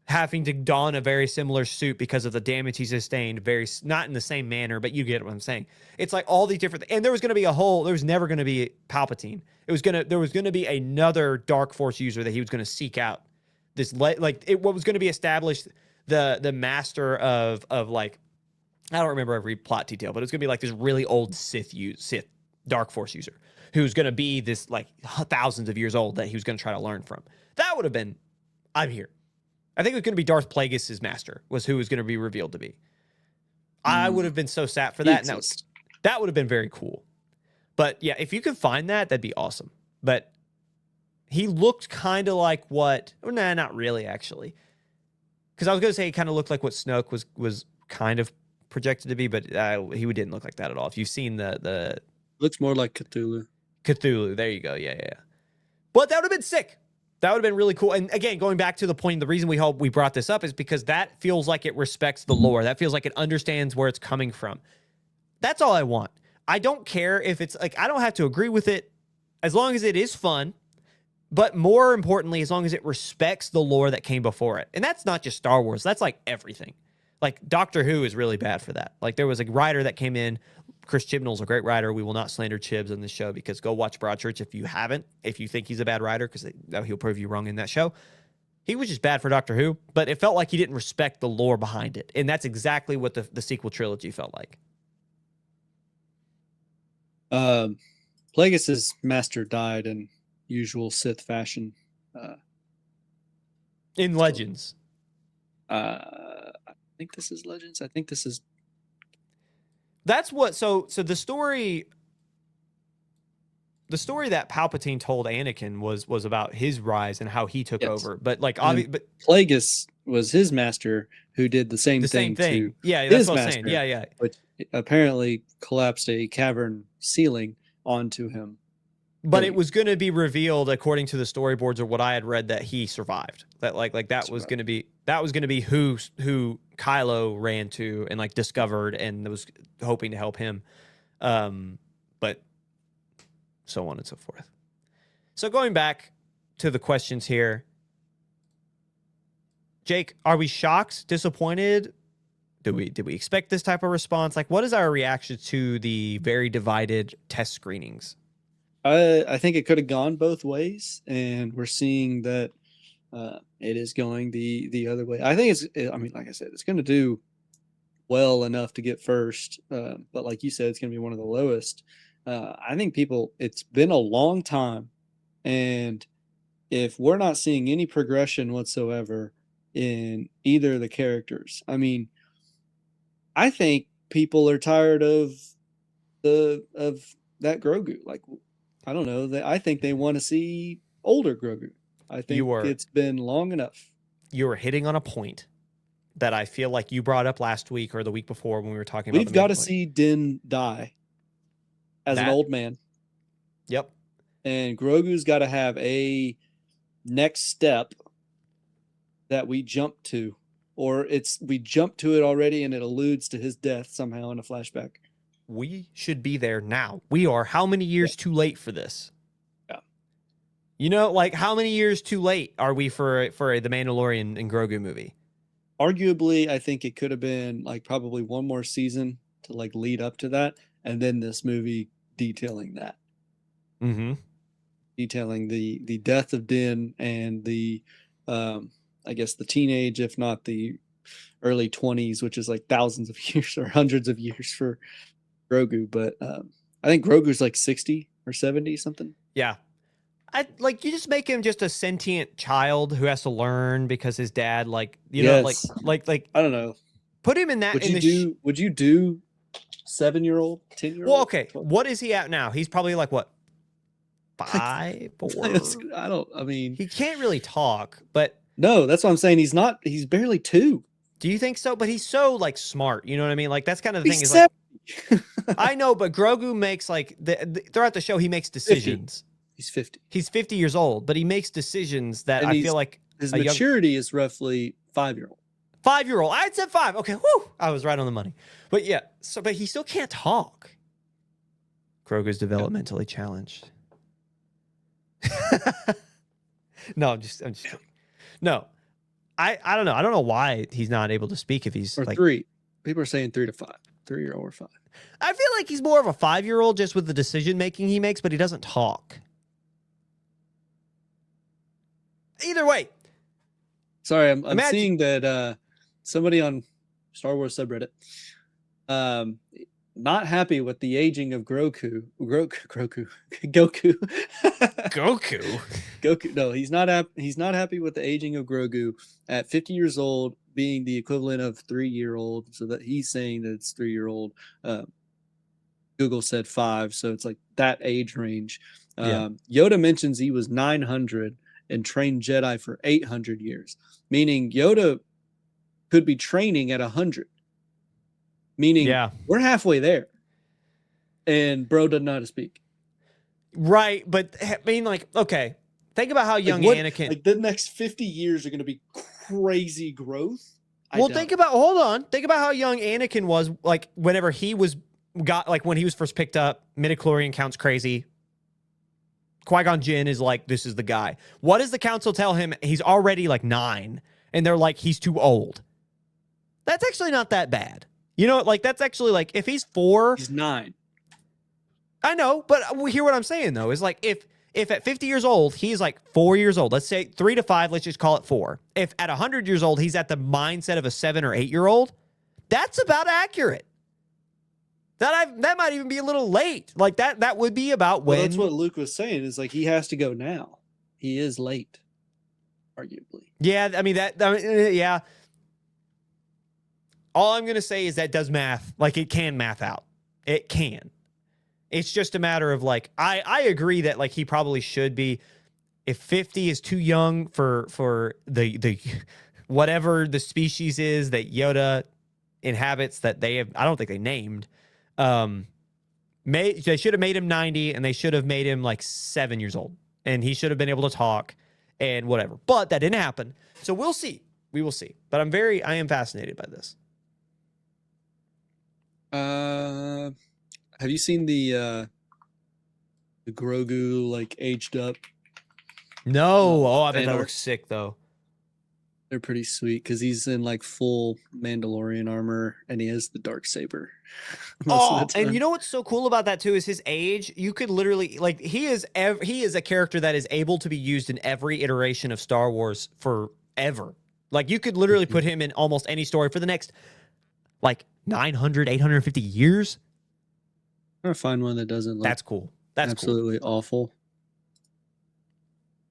having to don a very similar suit because of the damage he sustained, not in the same manner, but you get what I'm saying. It's like all these different, and there was going to be there was never going to be Palpatine. There was going to be another Dark Force user that he was going to seek out. What was going to be established, the master of like, I don't remember every plot detail, but it's gonna be like this really old Sith Dark Force user who's gonna be this like thousands of years old that he was gonna try to learn from. That would have been, I'm here. I think it was going to be Darth Plagueis' master was who was going to be revealed to be. I would have been so sad for that. And that would have been very cool. But yeah, if you could find that, that'd be awesome. But he looked kind of like what? Nah, not really, actually. Because I was going to say he kind of looked like what Snoke was kind of projected to be, but he didn't look like that at all. If you've seen the looks more like Cthulhu. Cthulhu, there you go. Yeah. But that would have been sick. That would have been really cool. And again, going back to the point, the reason we brought this up is because that feels like it respects the lore. That feels like it understands where it's coming from. That's all I want. I don't care if it's like, I don't have to agree with it as long as it is fun. But more importantly, as long as it respects the lore that came before it. And that's not just Star Wars. That's like everything. Like Doctor Who is really bad for that. Like there was a writer that came in. Chris Chibnall's a great writer. We will not slander Chibs on this show because go watch Broadchurch if you haven't. If you think he's a bad writer, because he'll prove you wrong in that show. He was just bad for Doctor Who, but it felt like he didn't respect the lore behind it. And that's exactly what the sequel trilogy felt like. Plagueis' master died in usual Sith fashion. In Legends. I think this is Legends. I think this is. That's what. So the story that Palpatine told Anakin was about his rise and how he took over. But like, but Plagueis was his master who did the same thing. To yeah, that's his what I'm master, saying. Yeah. Which apparently collapsed a cavern ceiling onto him. But it was going to be revealed, according to the storyboards or what I had read, that he survived. That that was going to be who Kylo ran to and like discovered and was hoping to help him, but so on and so forth. So going back to the questions here, Jake, are we shocked, disappointed? Did we expect this type of response? Like, what is our reaction to the very divided test screenings? I think it could have gone both ways, and we're seeing that it is going the other way. I think like I said, it's going to do well enough to get first, but like you said, it's going to be one of the lowest. I think it's been a long time, and if we're not seeing any progression whatsoever in either of the characters, I mean, I think people are tired of that Grogu. Like, I don't know. I think they want to see older Grogu. I think it's been long enough. You were hitting on a point that I feel like you brought up last week or the week before when we were talking about. We've got to see Din die as an old man. Yep. And Grogu's got to have a next step that we jump to, or we jump to it already and it alludes to his death somehow in a flashback. We should be there now. We are how many years too late for this? Yeah. You know, like how many years too late are we for the Mandalorian and Grogu movie? Arguably, I think it could have been like probably one more season to like lead up to that, and then this movie detailing that. Mm-hmm. Detailing the death of Din and the I guess the teenage, if not the early 20s, which is like thousands of years or hundreds of years for Grogu. But I think Grogu's like 60 or 70 something. Yeah. You just make him just a sentient child who has to learn because his dad, like, you know, like I don't know. Put him in that. Would you do 7-year-old, 10-year-old? Well, okay. What is he at now? He's probably like what? 5 or I mean, he can't really talk, but no, that's what I'm saying. He's barely 2. Do you think so? But he's so like smart. You know what I mean? Like that's kind of the thing. Is like, I know, but Grogu makes like throughout the show he makes decisions. 50. He's 50. He's 50 years old, but he makes decisions that I feel like his maturity is roughly 5-year-old. 5-year-old. I said 5. Okay, whoo! I was right on the money. But yeah, but he still can't talk. Grogu's developmentally challenged. No, I'm just kidding. No. I don't know. I don't know why he's not able to speak if he's like 3. People are saying 3 to 5. 3-year-old or 5. I feel like he's more of a 5-year-old just with the decision making he makes, but he doesn't talk. Either way. Sorry, I'm seeing that somebody on Star Wars subreddit not happy with the aging of Goku. Goku. Goku. No, he's not happy with the aging of Grogu at 50 years old, being the equivalent of 3-year-old. So that he's saying that it's 3-year-old. Google said 5, so it's like that age range. Yeah. Yoda mentions he was 900 and trained Jedi for 800 years, meaning Yoda could be training at 100, meaning Yeah. we're halfway there, and bro doesn't know how to speak. Right, but I mean, like, okay, think about how young Like Anakin. Like the next 50 years are going to be crazy growth. Well, think about. Hold on. Think about how young Anakin was. Like, whenever he was when he was first picked up, midichlorian counts crazy. Qui-Gon Jinn is like, this is the guy. What does the council tell him? He's already like 9, and they're like, he's too old. That's actually not that bad. You know, like, that's actually like, if he's 4, he's 9. I know, but hear what I'm saying though is like, if at 50 years old he's like 4 years old, let's say 3 to 5, let's just call it 4. If at 100 years old he's at the mindset of a 7 or 8-year-old, that's about accurate. That might even be a little late. Like that would be about when. Well, that's what Luke was saying. Is like he has to go now. He is late, arguably. Yeah, I mean yeah. All I'm gonna say is that does math. Like, it can math out. It can. It's just a matter of like, I agree that like he probably should be. If 50 is too young for the whatever the species is that Yoda inhabits that they have, I don't think they named. They should have made him 90, and they should have made him like 7 years old, and he should have been able to talk and whatever. But that didn't happen. So we'll see. We will see. But I am fascinated by this. Have you seen the Grogu like aged up? No. Oh, I bet that looks sick though. They're pretty sweet because he's in like full Mandalorian armor, and he has the dark saber. Oh, and you know what's so cool about that too is his age. You could literally like he is a character that is able to be used in every iteration of Star Wars forever. Like, you could literally put him in almost any story for the next like 900, 850 years. I'm gonna find one that doesn't look That's cool. That's absolutely awful.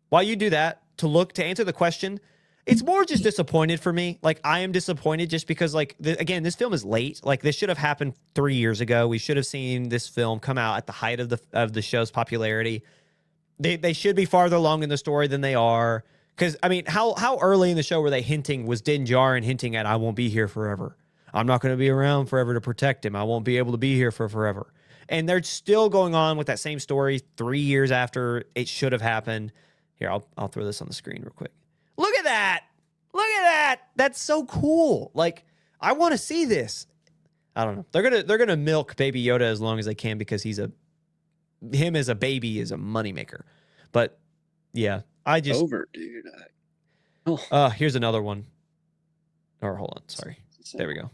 While you do that, to answer the question, it's more just disappointed for me. Like, I am disappointed just because, like, again, this film is late. Like, this should have happened 3 years ago. We should have seen this film come out at the height of the show's popularity. They should be farther along in the story than they are. Because, I mean, how early in the show were they hinting? Was Din Djarin hinting at, I won't be here forever. I'm not going to be around forever to protect him. I won't be able to be here for forever. And they're still going on with that same story 3 years after it should have happened. Here, I'll throw this on the screen real quick. Look at that. Look at that. That's so cool. Like, I want to see this. I don't know. They're gonna milk Baby Yoda as long as they can because him as a baby is a moneymaker. But yeah, I just over, dude. Here's another one. Or hold on, sorry. There we go.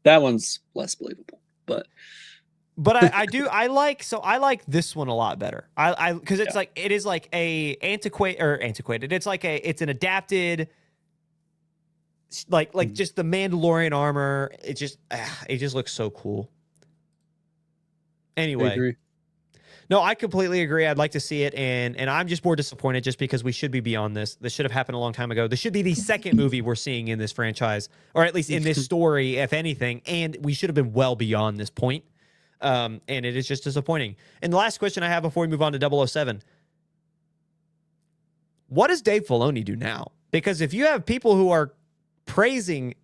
That one's less believable, but I like this one a lot better. Because it's like, it is like a antiquated. It's like it's an adapted, like just the Mandalorian armor. It just looks so cool. Anyway, no, I completely agree. I'd like to see it, and I'm just more disappointed just because we should be beyond this. This should have happened a long time ago. This should be the second movie we're seeing in this franchise, or at least in this story, if anything. And we should have been well beyond this point. And it is just disappointing. And the last question I have before we move on to 007. What does Dave Filoni do now? Because if you have people who are praising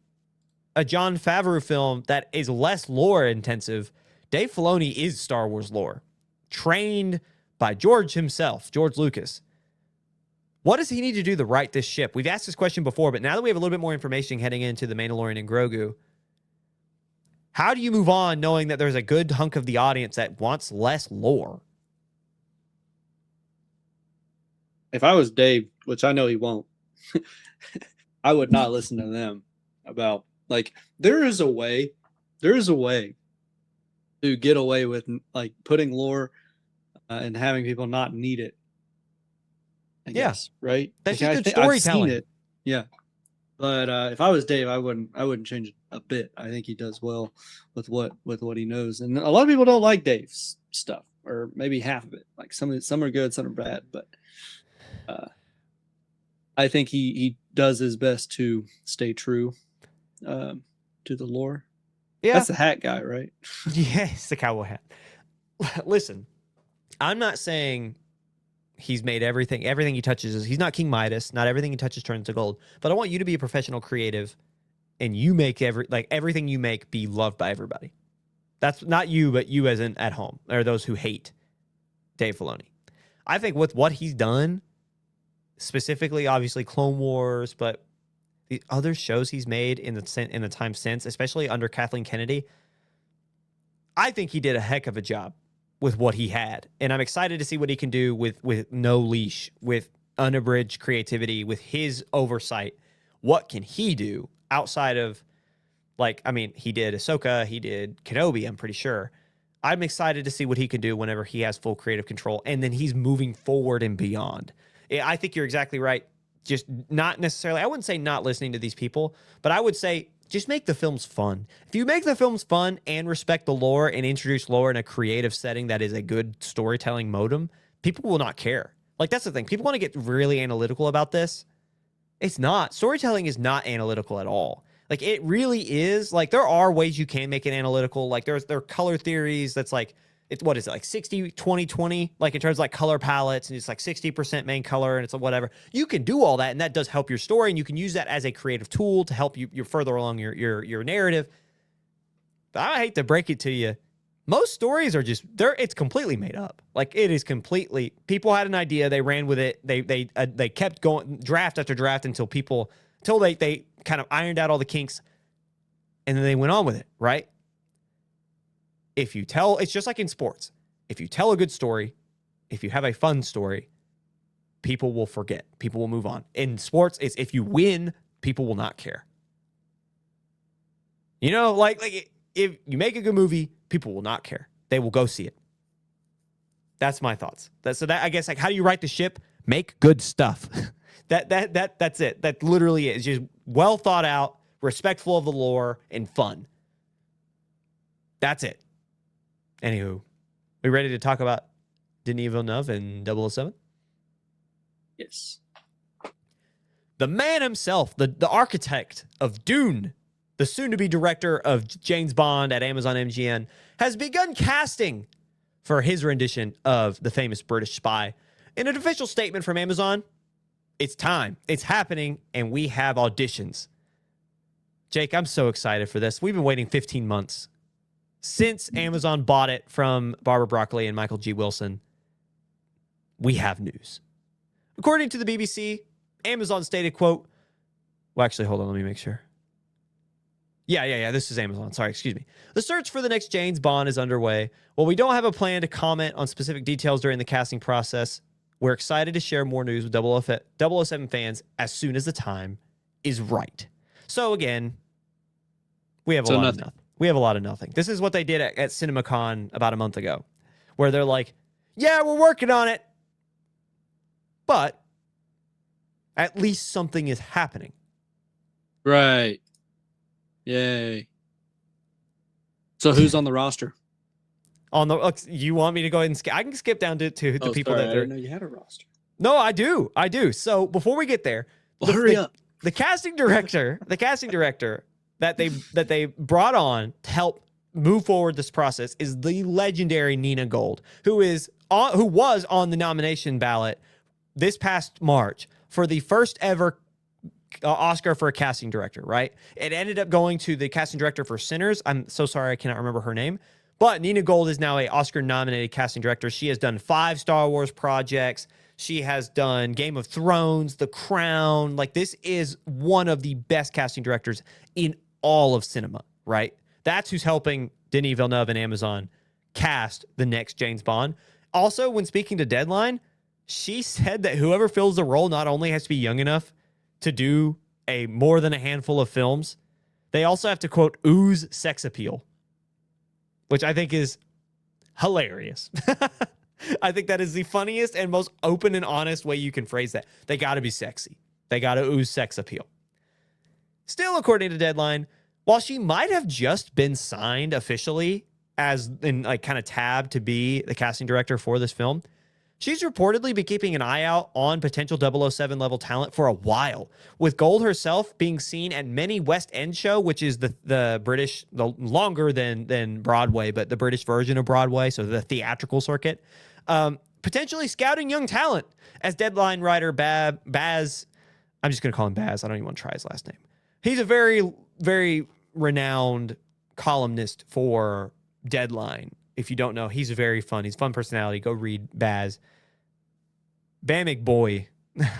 a Jon Favreau film that is less lore intensive, Dave Filoni is Star Wars lore. Trained by George himself, George Lucas. What does he need to do to right this ship? We've asked this question before, but now that we have a little bit more information heading into The Mandalorian and Grogu, how do you move on knowing that there's a good hunk of the audience that wants less lore? If I was Dave, which I know he won't, I would not listen to them about, like, there is a way to get away with like putting lore and having people not need it. I guess, right? That's like, just good storytelling. I've seen it. Yeah. But if I was Dave, I wouldn't change it a bit. I think he does well with what he knows. And a lot of people don't like Dave's stuff, or maybe half of it. Like some are good, some are bad, but I think he does his best to stay true to the lore. Yeah. That's the hat guy, right? Yes, the cowboy hat. Listen, I'm not saying he's made everything he touches. He's not King Midas. Not everything he touches turns to gold. But I want you to be a professional creative, and you make everything you make be loved by everybody. That's not you, but you as in at home, or those who hate Dave Filoni. I think with what he's done, specifically, obviously Clone Wars, but the other shows he's made in the time since, especially under Kathleen Kennedy, I think he did a heck of a job with what he had. And I'm excited to see what he can do with no leash, with unabridged creativity, with his oversight. What can he do outside of, like, I mean, he did Ahsoka, he did Kenobi, I'm pretty sure. I'm excited to see what he can do whenever he has full creative control, and then he's moving forward and beyond. I think you're exactly right. Just not necessarily, I wouldn't say not listening to these people, but I would say just make the films fun. If you make the films fun and respect the lore and introduce lore in a creative setting that is a good storytelling modem, people will not care. Like, that's the thing. People want to get really analytical about this. It's not. Storytelling is not analytical at all. Like, it really is. Like, there are ways you can make it analytical. Like, there are color theories that's like, what is it, like 60, 20, 20? Like, in terms of like color palettes, and it's like 60% main color, and it's whatever. You can do all that, and that does help your story, and you can use that as a creative tool to help you're further along your narrative. But I hate to break it to you, most stories are just it's completely made up. Like, it is completely, people had an idea, they ran with it, they kept going draft after draft until they kind of ironed out all the kinks, and then they went on with it, right? It's just like in sports. If you tell a good story, if you have a fun story, people will forget. People will move on. In sports, it's if you win, people will not care. You know, like if you make a good movie, people will not care. They will go see it. That's my thoughts. I guess, like, how do you right the ship? Make good stuff. That's it. That literally is just well thought out, respectful of the lore, and fun. That's it. Anywho, we ready to talk about Denis Villeneuve and 007? Yes. The man himself, the architect of Dune, the soon-to-be director of James Bond at Amazon MGM, has begun casting for his rendition of the famous British spy. In an official statement from Amazon, it's time. It's happening, and we have auditions. Jake, I'm so excited for this. We've been waiting 15 months. Since Amazon bought it from Barbara Broccoli and Michael G. Wilson, we have news. According to the BBC, Amazon stated, quote, well, actually, hold on, let me make sure. Yeah, this is Amazon. Sorry, excuse me. The search for the next James Bond is underway. While we don't have a plan to comment on specific details during the casting process, we're excited to share more news with 007 fans as soon as the time is right. So again, we have a lot of nothing. We have a lot of nothing. This is what they did at CinemaCon about a month ago, where they're like, yeah, we're working on it, but at least something is happening. Right. Yay. So who's on the roster? You want me to go ahead and skip? I can skip down to the people that I didn't know you had a roster. No, I do. So before we get there, hurry up. The casting director that they brought on to help move forward this process is the legendary Nina Gold, who was on the nomination ballot this past March for the first ever Oscar for a casting director, right? It ended up going to the casting director for Sinners. I'm so sorry I cannot remember her name. But Nina Gold is now a Oscar-nominated casting director. She has done 5 Star Wars projects. She has done Game of Thrones, The Crown. Like, this is one of the best casting directors in all of cinema, right? That's who's helping Denis Villeneuve and Amazon cast the next James Bond. Also, when speaking to Deadline, she said that whoever fills the role not only has to be young enough to do more than a handful of films, they also have to, quote, ooze sex appeal, which I think is hilarious. I think that is the funniest and most open and honest way you can phrase that. They got to be sexy. They got to ooze sex appeal. Still, according to Deadline, while she might have just been signed officially as in like kind of tabbed to be the casting director for this film, she's reportedly been keeping an eye out on potential 007 level talent for a while, with Gold herself being seen at many West End show, which is the British, the longer than Broadway, but the British version of Broadway, so the theatrical circuit, potentially scouting young talent. As Deadline writer Baz, I'm just going to call him Baz. I don't even want to try his last name. He's a very, very renowned columnist for Deadline. If you don't know, he's very fun. He's a fun personality. Go read Baz. Bamek Boy.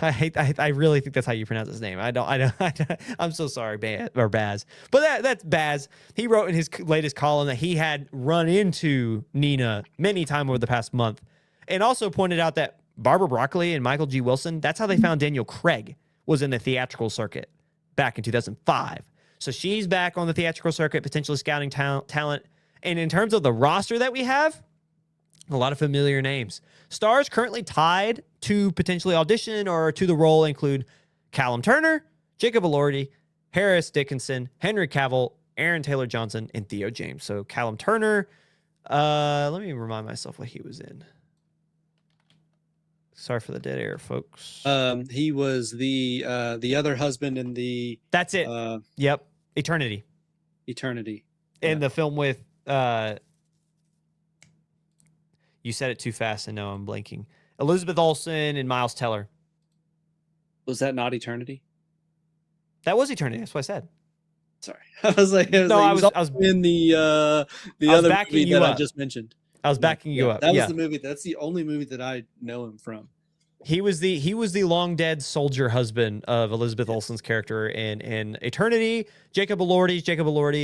I really think that's how you pronounce his name. I'm so sorry, Baz. But that's Baz. He wrote in his latest column that he had run into Nina many times over the past month, and also pointed out that Barbara Broccoli and Michael G. Wilson, that's how they found Daniel Craig, was in the theatrical circuit back in 2005. So she's back on the theatrical circuit, potentially scouting talent. And in terms of the roster that we have, a lot of familiar names. Stars currently tied to potentially audition or to the role include Callum Turner, Jacob Elordi, Harris Dickinson, Henry Cavill, Aaron Taylor Johnson, and Theo James. So Callum Turner, let me remind myself what he was in. Sorry for the dead air, folks. He was the other husband in the. That's it. Yep, Eternity. Eternity. In the film with. You said it too fast, and now I'm blanking. Elizabeth Olsen and Miles Teller. Was that not Eternity? That was Eternity. That's what I said. Sorry, I was in the other movie that I just mentioned. I was backing you up. That was the movie. That's the only movie that I know him from. He was the long dead soldier husband of Elizabeth Olsen's character in Eternity. Jacob Elordi.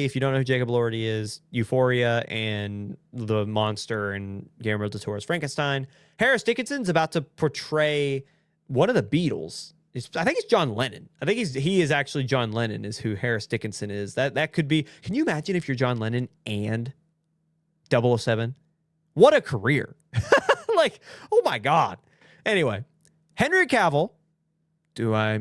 If you don't know who Jacob Elordi is, Euphoria and The Monster and Guillermo del Toro's Frankenstein. Harris Dickinson's about to portray one of the Beatles. I think it's John Lennon. I think he is actually John Lennon is who Harris Dickinson is. That could be. Can you imagine if you're John Lennon and 007? What a career. Like, oh my God. Anyway, Henry Cavill. Do I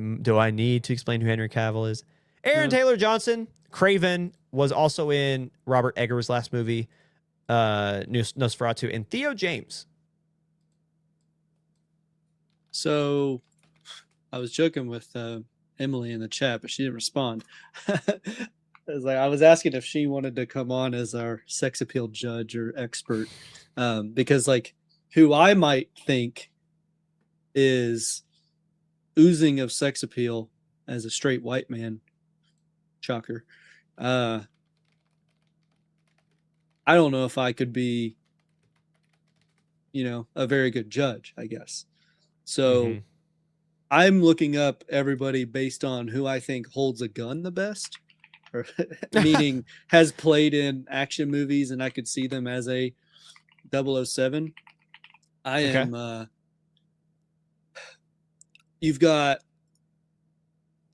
need to explain who Henry Cavill is? Aaron Taylor Johnson, Craven, was also in Robert Eggers' last movie, Nosferatu, and Theo James. So, I was joking with Emily in the chat, but she didn't respond. I was asking if she wanted to come on as our sex appeal judge or expert, because like who I might think is oozing of sex appeal as a straight white man. Shocker. I don't know if I could be, a very good judge, I guess. So I'm looking up everybody based on who I think holds a gun the best, or meaning has played in action movies, and I could see them as a 007. I am you've got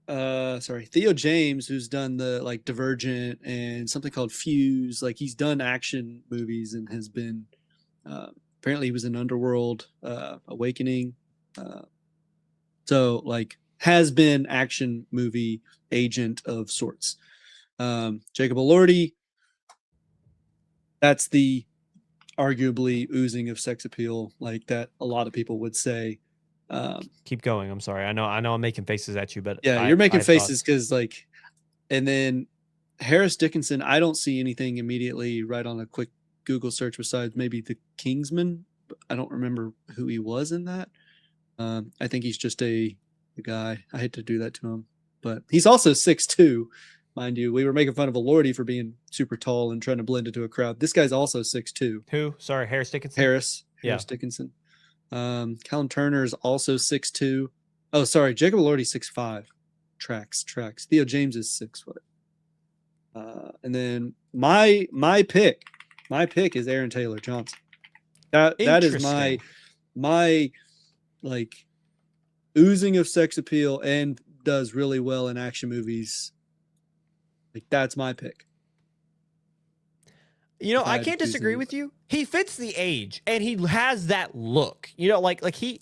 Theo James, who's done the like Divergent and something called Fuse. Like he's done action movies and has been apparently he was in Underworld, Awakening. So like has been action movie agent of sorts. Jacob Elordi, that's the arguably oozing of sex appeal, like that a lot of people would say. Keep going. I'm sorry. I know I'm making faces at you, but yeah, you're making faces because like, and then Harris Dickinson, I don't see anything immediately right on a quick Google search besides maybe The Kingsman. I don't remember who he was in that. I think he's just a guy. I hate to do that to him, but he's also 6'2", mind you. We were making fun of Elordi for being super tall and trying to blend into a crowd. This guy's also 6'2". Who? Sorry, Harris Dickinson. Harris Dickinson. Callum Turner is also 6'2". Oh, sorry, Jacob Elordi 6'5". Tracks. Theo James is 6 foot. And then my pick is Aaron Taylor Johnson. That is my like oozing of sex appeal and does really well in action movies. Like that's my pick. I can't disagree with you. He fits the age and he has that look. Like he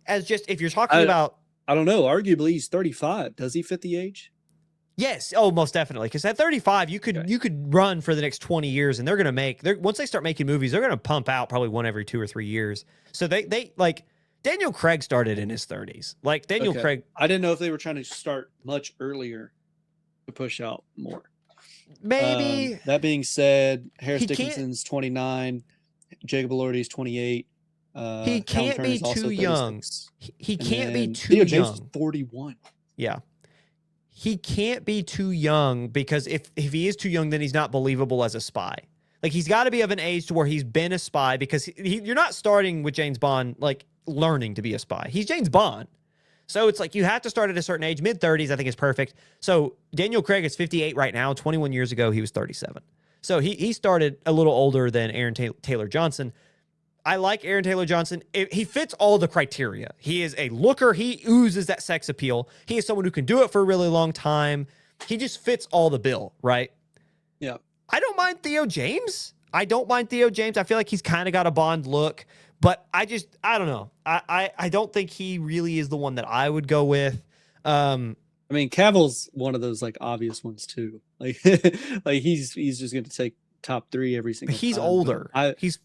as just if you're talking about, I don't know, arguably he's 35. Does he fit the age? Yes. Oh, most definitely. Because at 35, you Okay. could run for the next 20 years, and they're gonna make. Once they start making movies, they're gonna pump out probably one every 2 or 3 years. So they like Daniel Craig started in his 30s. Like Daniel Okay. Craig, I didn't know if they were trying to start much earlier to push out more. maybe That being said, Harris he can't. Dickinson's 29, Jacob Elordi's 28, He Callum can't be Turner's also too young. 36, He and can't be then too Theo James is young. 41. Yeah. He can't be too young because if he is too young, then he's not believable as a spy. Like he's got to be of an age to where he's been a spy because you're not starting with James Bond like learning to be a spy. He's James Bond. So it's like you have to start at a certain age. Mid-30s, I think is perfect. So Daniel Craig is 58 right now. 21 years ago, he was 37. So he started a little older than Aaron Taylor Johnson. I like Aaron Taylor Johnson. He fits all the criteria. He is a looker. He oozes that sex appeal. He is someone who can do it for a really long time. He just fits all the bill, right? Yeah. I don't mind Theo James. I feel like he's kind of got a Bond look, but I don't know. I don't think he really is the one that I would go with. I mean, Cavill's one of those like obvious ones too. Like, like he's just going to take top 3 every single He's time. older.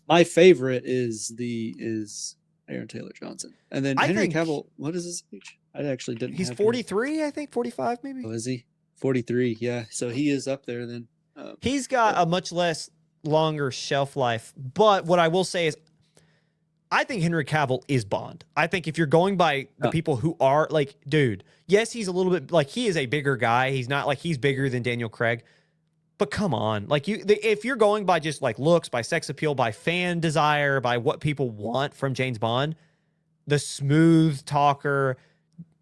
My favorite is Aaron Taylor Johnson, and then Henry think Cavill. What is his age? I actually didn't. He's have 43, I think 45 maybe. Oh, is he 43? Yeah, so he is up there then. He's got a much less longer shelf life, but what I will say is I think Henry Cavill is Bond. I think if you're going by the people who are like, dude, yes, he's a little bit like he is a bigger guy. He's not like he's bigger than Daniel Craig. But come on, like if you're going by just like looks, by sex appeal, by fan desire, by what people want from James Bond, the smooth talker,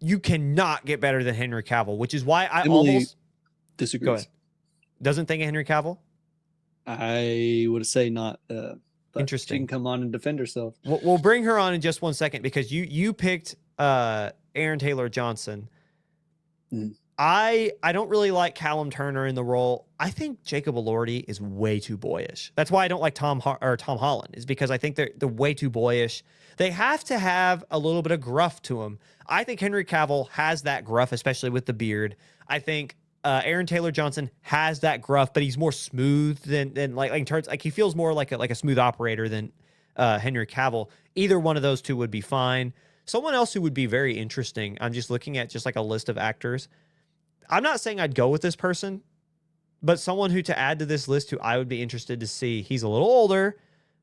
you cannot get better than Henry Cavill, which is why I Emily almost disagrees. Go ahead. Doesn't think of Henry Cavill? I would say not. But Interesting. She can come on and defend herself. We'll bring her on in just one second because you picked Aaron Taylor Johnson. Mm. I don't really like Callum Turner in the role. I think Jacob Elordi is way too boyish. That's why I don't like Tom Holland, is because I think they're way too boyish. They have to have a little bit of gruff to them. I think Henry Cavill has that gruff, especially with the beard. I think Aaron Taylor Johnson has that gruff, but he's more smooth than like in terms like he feels more like a smooth operator than Henry Cavill. Either one of those two would be fine. Someone else who would be very interesting. I'm just looking at just like a list of actors. I'm not saying I'd go with this person, but someone who to add to this list who I would be interested to see. He's a little older,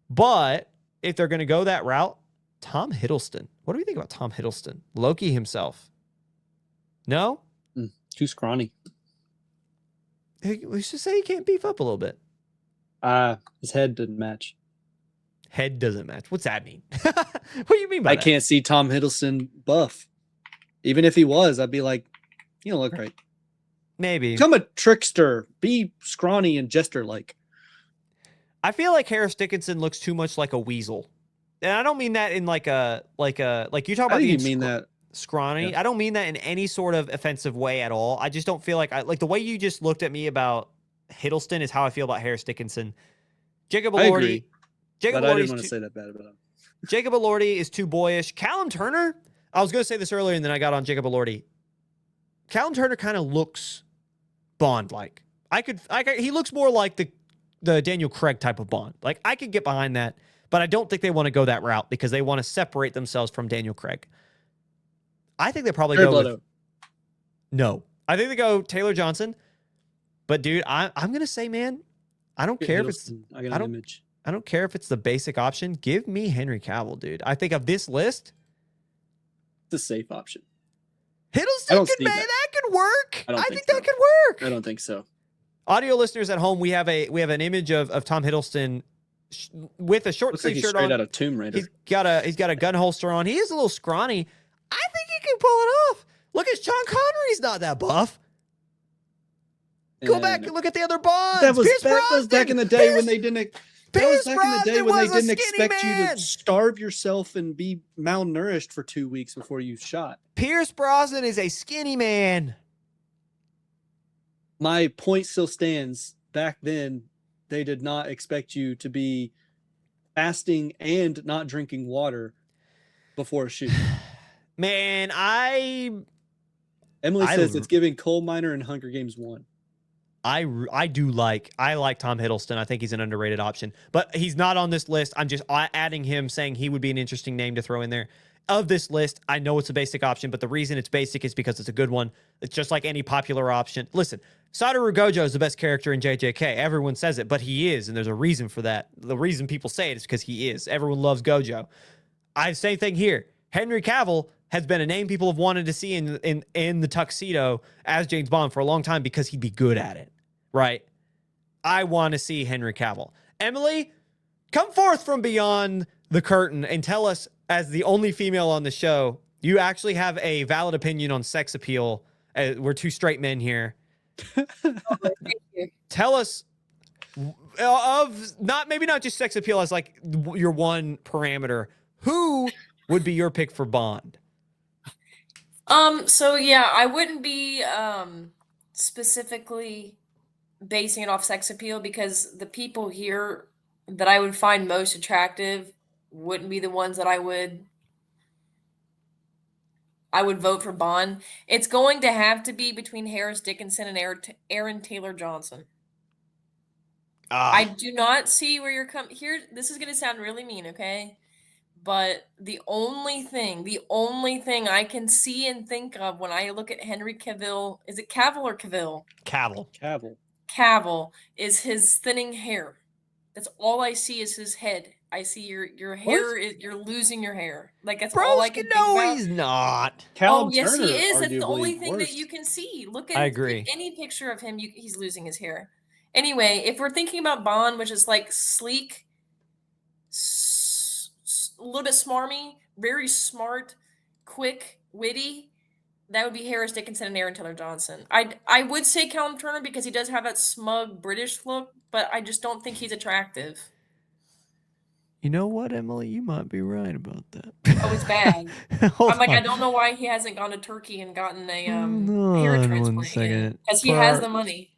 but if they're going to go that route, Tom Hiddleston. What do we think about Tom Hiddleston? Loki himself. No? Too scrawny. We should say he can't beef up a little bit. His head didn't match. Head doesn't match. What's that mean? What do you mean by that? I can't see Tom Hiddleston buff. Even if he was, I'd be like, you don't look right. Maybe. Become a trickster. Be scrawny and jester-like. I feel like Harris Dickinson looks too much like a weasel. And I don't mean that in like you talk about you mean that scrawny. Yeah. I don't mean that in any sort of offensive way at all. I just don't feel like the way you just looked at me about Hiddleston is how I feel about Harris Dickinson. Jacob Elordi. I agree, but I didn't want to say that bad about him. Jacob Elordi is too boyish. Callum Turner. I was going to say this earlier, and then I got on Jacob Elordi. Callum Turner kind of looks Bond-like. He looks more like the Daniel Craig type of Bond. Like I could get behind that, but I don't think they want to go that route because they want to separate themselves from Daniel Craig. I think they probably go with no. I think they go Taylor Johnson. But dude, I'm gonna say, man, I don't care if it's I don't care if it's the basic option. Give me Henry Cavill, dude. I think of this list, it's a safe option. Hiddleston that could work. I think that could work. I don't think so. Audio listeners at home, we have an image of Tom Hiddleston with a short sleeve shirt on. Straight out of Tomb Raider. He's got a gun holster on. He is a little scrawny. I think he can pull it off. Look at Sean Connery's not that buff. Go back and look at the other Bonds. That was back in the day when they didn't. That was back in the day when they didn't expect you to starve yourself and be malnourished for 2 weeks before you shot. Pierce Brosnan is a skinny man. My point still stands. Back then, they did not expect you to be fasting and not drinking water before a shoot. Man, I Emily I says it's giving Coal Miner and Hunger Games 1. I like Tom Hiddleston. I think he's an underrated option, but he's not on this list. I'm just adding him, saying he would be an interesting name to throw in there. Of this list, I know it's a basic option, but the reason it's basic is because it's a good one. It's just like any popular option. Listen, Satoru Gojo is the best character in JJK. Everyone says it, but he is, and there's a reason for that. The reason people say it is because he is. Everyone loves Gojo. Same thing here. Henry Cavill has been a name people have wanted to see in the tuxedo as James Bond for a long time because he'd be good at it, right? I want to see Henry Cavill. Emily, come forth from beyond the curtain and tell us, as the only female on the show, you actually have a valid opinion on sex appeal. We're two straight men here. Thank you. Tell us of maybe not just sex appeal as like your one parameter. Who would be your pick for Bond? So yeah, I wouldn't be specifically basing it off sex appeal because the people here that I would find most attractive wouldn't be the ones that I would vote for Bond. It's going to have to be between Harris Dickinson and Aaron Taylor Johnson. I do not see where you're coming here. This is going to sound really mean, okay? But the only thing I can see and think of when I look at Henry Cavill, is it Cavill or Cavill? Cavill. Cavill is his thinning hair. That's all I see is his head. I see your hair you're losing your hair. Like that's all I can think about. He's not. Callum Yes, Turner, he is. That's the only arguably thing worse. that you can see. Look I at agree. any picture of him. He's losing his hair. Anyway, if we're thinking about Bond, which is like sleek, a little bit smarmy, very smart, quick, witty, that would be Harris Dickinson and Aaron Taylor Johnson. I would say Callum Turner because he does have that smug British look, but I just don't think he's attractive. You know what, Emily? You might be right about that. Oh, it's bad. I don't know why he hasn't gone to Turkey and gotten a hair transplant because he has the money.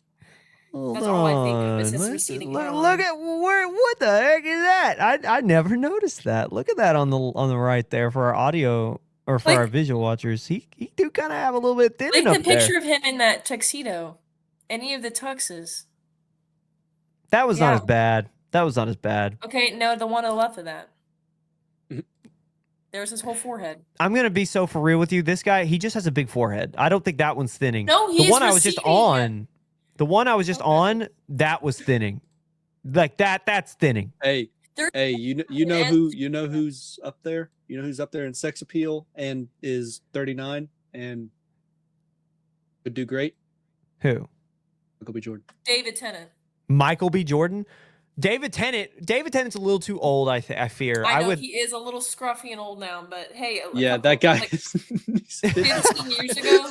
That's all I think of is his receding hairline. Look at what the heck is that? I never noticed that. Look at that on the right there for our audio or for our visual watchers. He do kind of have a little bit thin up the picture of him in that tuxedo. Any of the tuxes. That was not as bad. That was not as bad. Okay, no, the one on the left of that. There's his whole forehead. I'm gonna be so for real with you. This guy, he just has a big forehead. I don't think that one's thinning. No, the one I was just on. The one I was just on, that was thinning. Like that's thinning. Hey, you know who's up there? You know who's up there in sex appeal and is 39 and would do great? Who? Michael B. Jordan. David Tennant. Michael B. Jordan? David Tennant's a little too old, I fear. I know he is a little scruffy and old now, but hey. Yeah, that guy like, 15 years ago.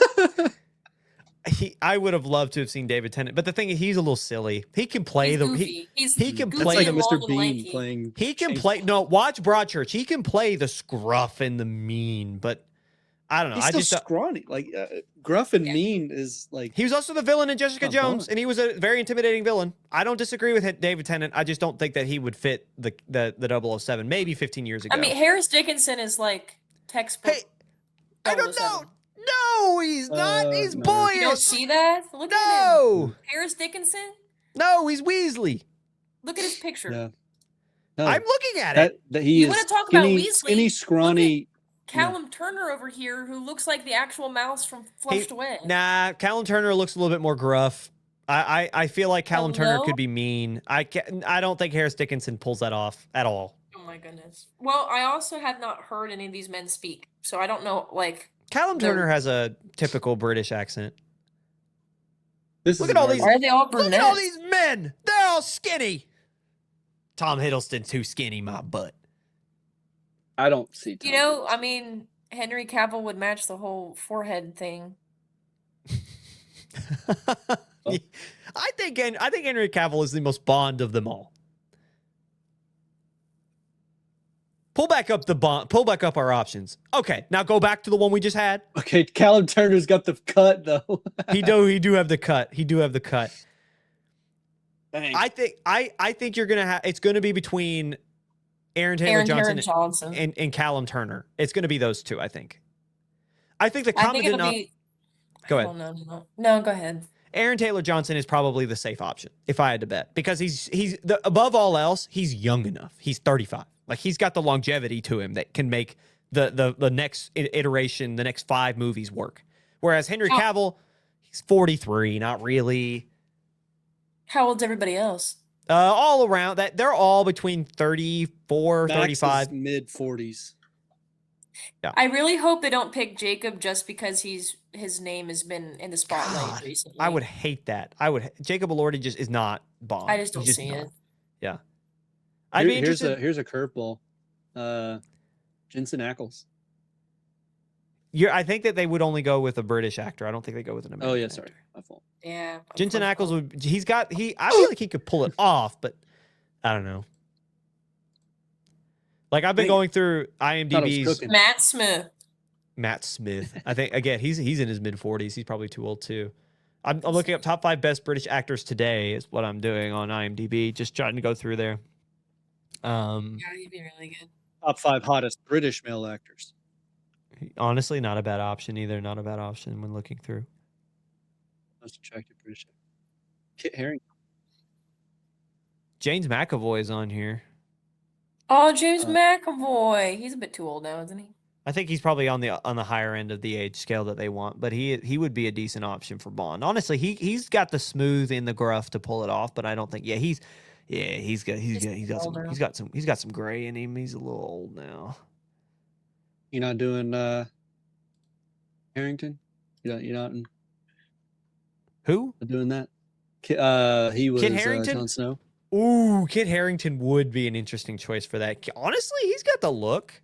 I would have loved to have seen David Tennant, but the thing is, he's a little silly. He can play he can That's play like a Mr. Bean playing. He can play. No, watch Broadchurch. He can play the scruff and the mean, but I don't know. He's still scrawny. Like gruff and mean is like. He was also the villain in Jessica Jones, and he was a very intimidating villain. I don't disagree with David Tennant. I just don't think that he would fit the 007. Maybe 15 years ago. I mean, Harris Dickinson is like textbook. Hey, I don't know. No, he's not. He's boyish. You don't see that? Look at him. Harris Dickinson? No, he's Weasley. Look at his picture. Yeah. No, I'm looking at it. He you is want to talk skinny, about Weasley? skinny, scrawny. Callum Turner over here, who looks like the actual mouse from Flushed Away. Nah, Callum Turner looks a little bit more gruff. I feel like Callum Turner could be mean. I don't think Harris Dickinson pulls that off at all. Oh my goodness. Well, I also have not heard any of these men speak, so I don't know. Like Callum Turner has a typical British accent. Look at all these. Why are they all brunettes? Look at all these men. They're all skinny. Tom Hiddleston too skinny, my butt. I don't see. You know, I mean, Henry Cavill would match the whole forehead thing. I think Henry Cavill is the most Bond of them all. Pull back up our options. Okay, now go back to the one we just had. Okay, Callum Turner's got the cut though. He do have the cut. He do have the cut. Dang. I think you're gonna have. It's gonna be between Aaron Taylor Johnson and Callum Turner. It's gonna be those two. I think the common Go I ahead. don't know. No, go ahead. Aaron Taylor Johnson is probably the safe option if I had to bet, because above all else, he's young enough. He's 35. Like, he's got the longevity to him that can make the next iteration, the next 5 movies work. Whereas Henry Cavill, he's 43, not really. How old's everybody else? All around that, they're all between 34, Max 35. mid 40s. Yeah. I really hope they don't pick Jacob just because his name has been in the spotlight God, recently. I would hate that. Jacob Elordi just is not Bond. I just don't see it. Yeah. I'd be interested. Here's a curveball. Jensen Ackles. I think that they would only go with a British actor. I don't think they go with an American. Oh yeah, sorry, my fault. Yeah. Jensen Ackles I feel like he could pull it off, but I don't know. Like, I've been going through IMDb's Matt Smith. I think, again, he's in his mid 40s. He's probably too old too. I'm looking up top 5 best British actors today is what I'm doing on IMDb, just trying to go through there. Yeah, he'd be really good. Top 5 hottest British male actors. Honestly, not a bad option either. Not a bad option when looking through. Most attractive British actor. Kit Harington. James McAvoy is on here. Oh, James McAvoy. He's a bit too old now, isn't he? I think he's probably on the higher end of the age scale that they want, but he would be a decent option for Bond. Honestly, he's got the smooth in the gruff to pull it off, but I don't think he's got some gray in him. He's a little old now. You're not doing Harrington? You're not Who? doing that? He was Kit Harington? Jon Snow. Ooh, Kit Harington would be an interesting choice for that. Honestly, he's got the look.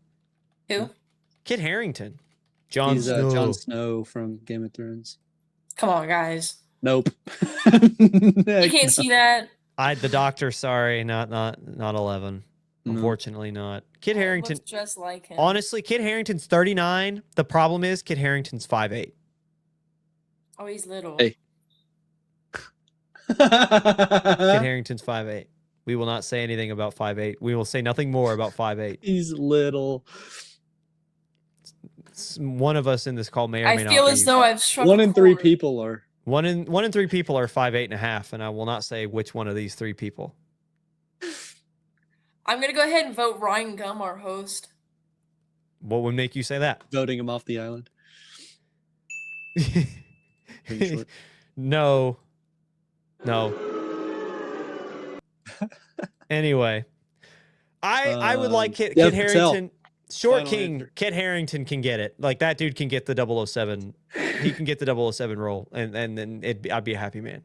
Who? Kit Harington. Jon Snow from Game of Thrones. Come on, guys. Nope. You can't see that. The doctor, sorry, not 11. Unfortunately not. Kit Harington. Looks just like him. Honestly, Kit Harington's 39. The problem is Kit Harington's 5'8". Oh, he's little. Hey. Kit Harington's 5'8". We will not say anything about 5'8". We will say nothing more about 5'8". He's little. One of us in this call may or may not. I feel as though I've struck 1 in 3 people are. 1 in 3 people are 5'8.5", and I will not say which one of these 3 people. I'm gonna go ahead and vote Ryan Gum, our host. What would make you say that? Voting him off the island. No. Anyway, I would like Kit Harington. Short Final King, answer. Kit Harington can get it. Like, that dude can get the 007. He can get the 007 role, and then I'd be a happy man.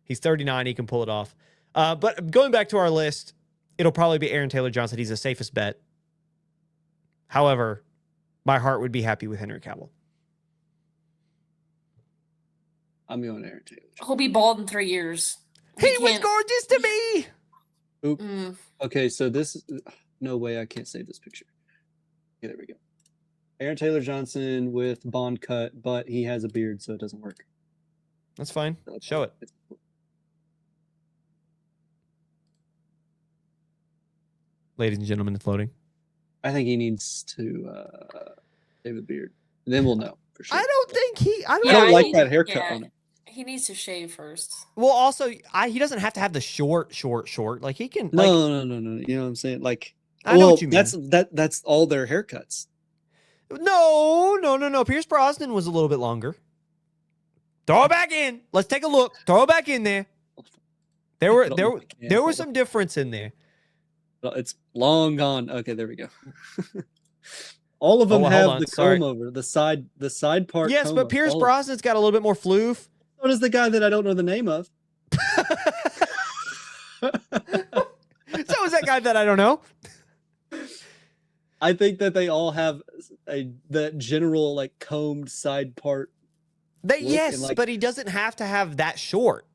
He's 39. He can pull it off. But going back to our list, it'll probably be Aaron Taylor Johnson. He's the safest bet. However, my heart would be happy with Henry Cavill. I'm going Aaron Taylor. He'll be bald in 3 years. He was gorgeous to me. Oop. Okay, so this is no way I can't save this picture. Okay, there we go. Aaron Taylor Johnson with Bond cut, but he has a beard, so it doesn't work. That's fine. Show it. Ladies and gentlemen, it's loading. I think he needs to shave a beard. Then we'll know for sure. I don't think I don't like that haircut on him. He needs to shave first. Well, also, he doesn't have to have the short. Like, he can. No. You know what I'm saying? Like, I know what you mean. That's all their haircuts. No. Pierce Brosnan was a little bit longer. Throw it back in. Let's take a look. Throw it back in there. There was some difference in there. It's long gone. Okay, there we go. All of them have the comb over the side part. Yes, but Pierce Brosnan's got a little bit more floof. So does the guy that I don't know the name of. So is that guy that I don't know. I think that they all have that general like combed side part. Yes, but he doesn't have to have that short.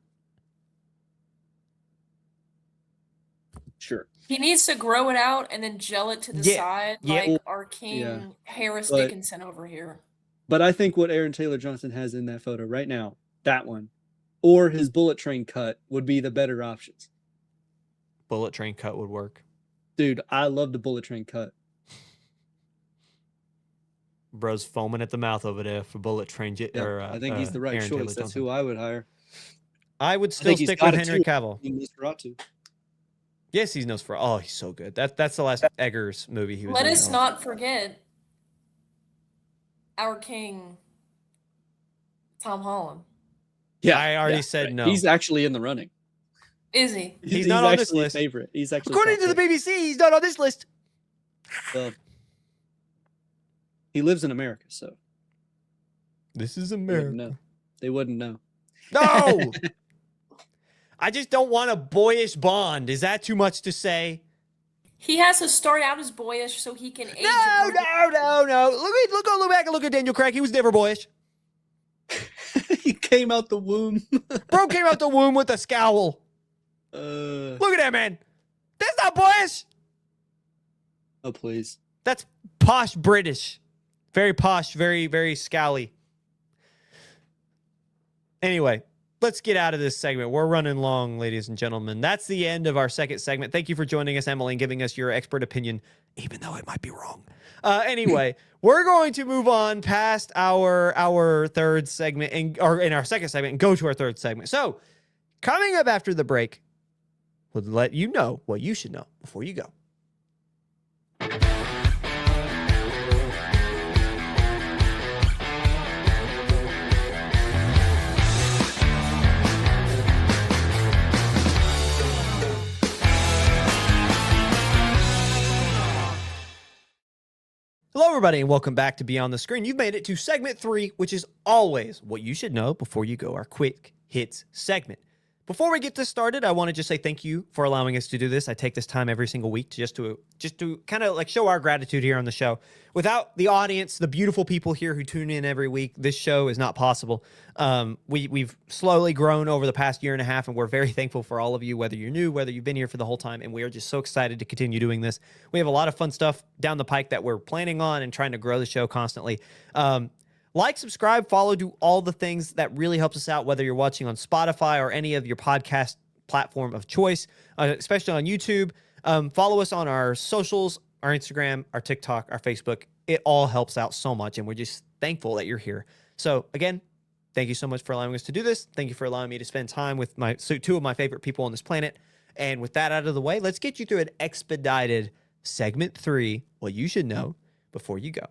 Sure. He needs to grow it out and then gel it to the side, like our King Harris Dickinson over here. But I think what Aaron Taylor Johnson has in that photo right now, that one, or his bullet train cut would be the better options. Bullet train cut would work. Dude, I love the bullet train cut. Bro's foaming at the mouth over there for Bullet Train. I think he's the right Aaron choice. Taylor That's Johnson. who I would hire. I would I still think he's stick got with it Henry too. Cavill. Nosferatu. Yes, he's Nosferatu. Oh, he's so good. That's the last Eggers movie he was Let in. us not forget our king, Tom Holland. Yeah, I already said no. He's actually in the running. Is he? He's not on this actually a list. favorite. He's actually According top to the pick. BBC, he's not on this list. Well, he lives in America, so This is they wouldn't America. know. They wouldn't know. No! I just don't want a boyish Bond. Is that too much to say? He has to start out as boyish so he can age. No. Look back and look at Daniel Craig. He was never boyish. He came out the womb. Bro came out the womb with a scowl. Look at that, man. That's not boyish. Oh, please. That's posh British. Very posh, very, very scowly. Anyway, let's get out of this segment. We're running long, ladies and gentlemen. That's the end of our second segment. Thank you for joining us, Emily, and giving us your expert opinion, even though it might be wrong. Anyway, we're going to move on past our third segment, or in our second segment, and go to our third segment. So, coming up after the break, we'll let you know what you should know before you go. Hello, everybody, and welcome back to Beyond the Screen. You've made it to segment 3, which is always what you should know before you go, our quick hits segment. Before we get this started, I want to just say thank you for allowing us to do this. I take this time every single week to just to kind of like show our gratitude here on the show. Without the audience, the beautiful people here who tune in every week, this show is not possible. We've slowly grown over the past year and a half, and we're very thankful for all of you, whether you're new, whether you've been here for the whole time, and we are just so excited to continue doing this. We have a lot of fun stuff down the pike that we're planning on and trying to grow the show constantly. Like, subscribe, follow, do all the things that really helps us out, whether you're watching on Spotify or any of your podcast platform of choice, especially on YouTube. Follow us on our socials, our Instagram, our TikTok, our Facebook. It all helps out so much, and we're just thankful that you're here. So, again, thank you so much for allowing us to do this. Thank you for allowing me to spend time with two of my favorite people on this planet. And with that out of the way, let's get you through an expedited segment 3, what you should know before you go.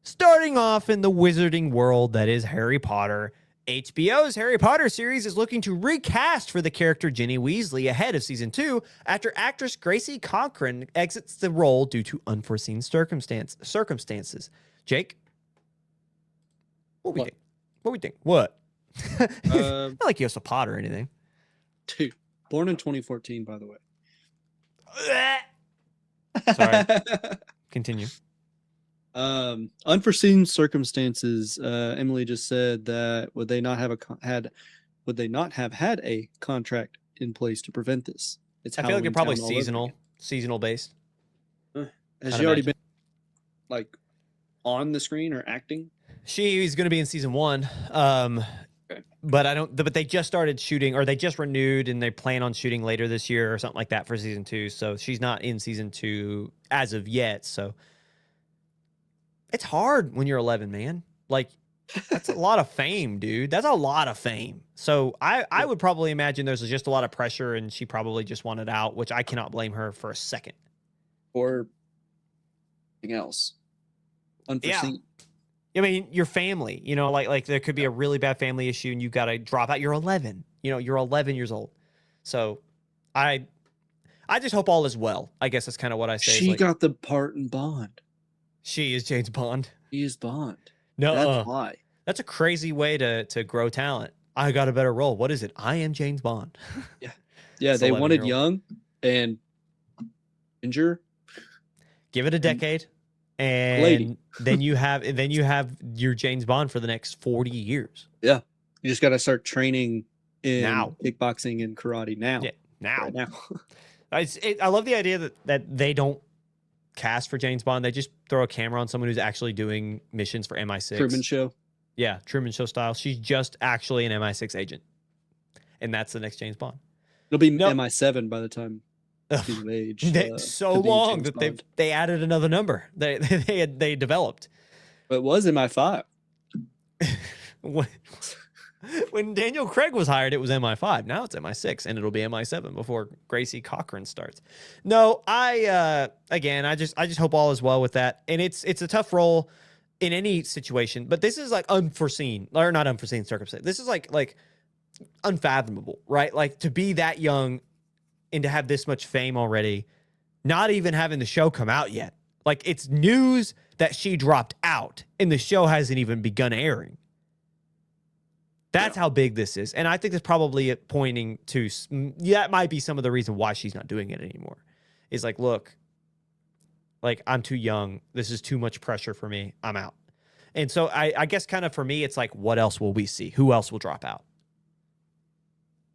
Starting off in the wizarding world that is Harry Potter, HBO's Harry Potter series is looking to recast for the character Ginny Weasley ahead of season 2 after actress Gracie Cochran exits the role due to unforeseen circumstances. Jake, what we think? What we think? What? Not like he has a pot or anything. Dude, born in 2014, by the way. Sorry. Continue. Unforeseen circumstances. Emily just said that would they not have had a contract in place to prevent this? It's I feel like they're probably Halloween Town all over seasonal based. again. Has I'd she already imagine. been like on the screen or acting? She's going to be in season 1. But they just started shooting, or they just renewed, and they plan on shooting later this year or something like that for season 2. So she's not in season 2 as of yet. So it's hard when you're 11, man. Like, that's a lot of fame, dude. That's a lot of fame. So I would probably imagine there's just a lot of pressure, and she probably just wanted out, which I cannot blame her for a second. Or anything else? Unforeseen. I mean, your family, like there could be a really bad family issue and you got to drop out. You're 11, you're 11 years old. So I just hope all is well. I guess that's kind of what I say. She got the part in Bond. She is James Bond. He is Bond. No, that's why. That's a crazy way to grow talent. I got a better role. What is it? I am James Bond. Yeah. They wanted 11-year-old. young and ginger. Give it a decade. And Lady. then you have your James Bond for the next 40 years. Yeah. You just got to start training in Now. kickboxing and karate now. Yeah, now. Right now. I love the idea that they don't cast for James Bond. They just throw a camera on someone who's actually doing missions for MI6. Truman Show. Yeah, Truman Show style. She's just actually an MI6 agent. And that's the next James Bond. It'll be Nope. MI7 by the time she's of age. So to be long James that Bond. they added another number they developed. But it was MI5. When Daniel Craig was hired, it was MI5. Now it's MI6, and it'll be MI7 before Gracie Cochran starts. No, I just hope all is well with that. And it's a tough role in any situation, but this is like unforeseen, or not unforeseen circumstance. This is like unfathomable, right? Like to be that young and to have this much fame already, not even having the show come out yet. Like it's news that she dropped out and the show hasn't even begun airing. That's how big this is. And I think it's probably pointing to, that might be some of the reason why she's not doing it anymore. Is like, look, like I'm too young. This is too much pressure for me. I'm out. And so I guess kind of for me, it's like, what else will we see? Who else will drop out?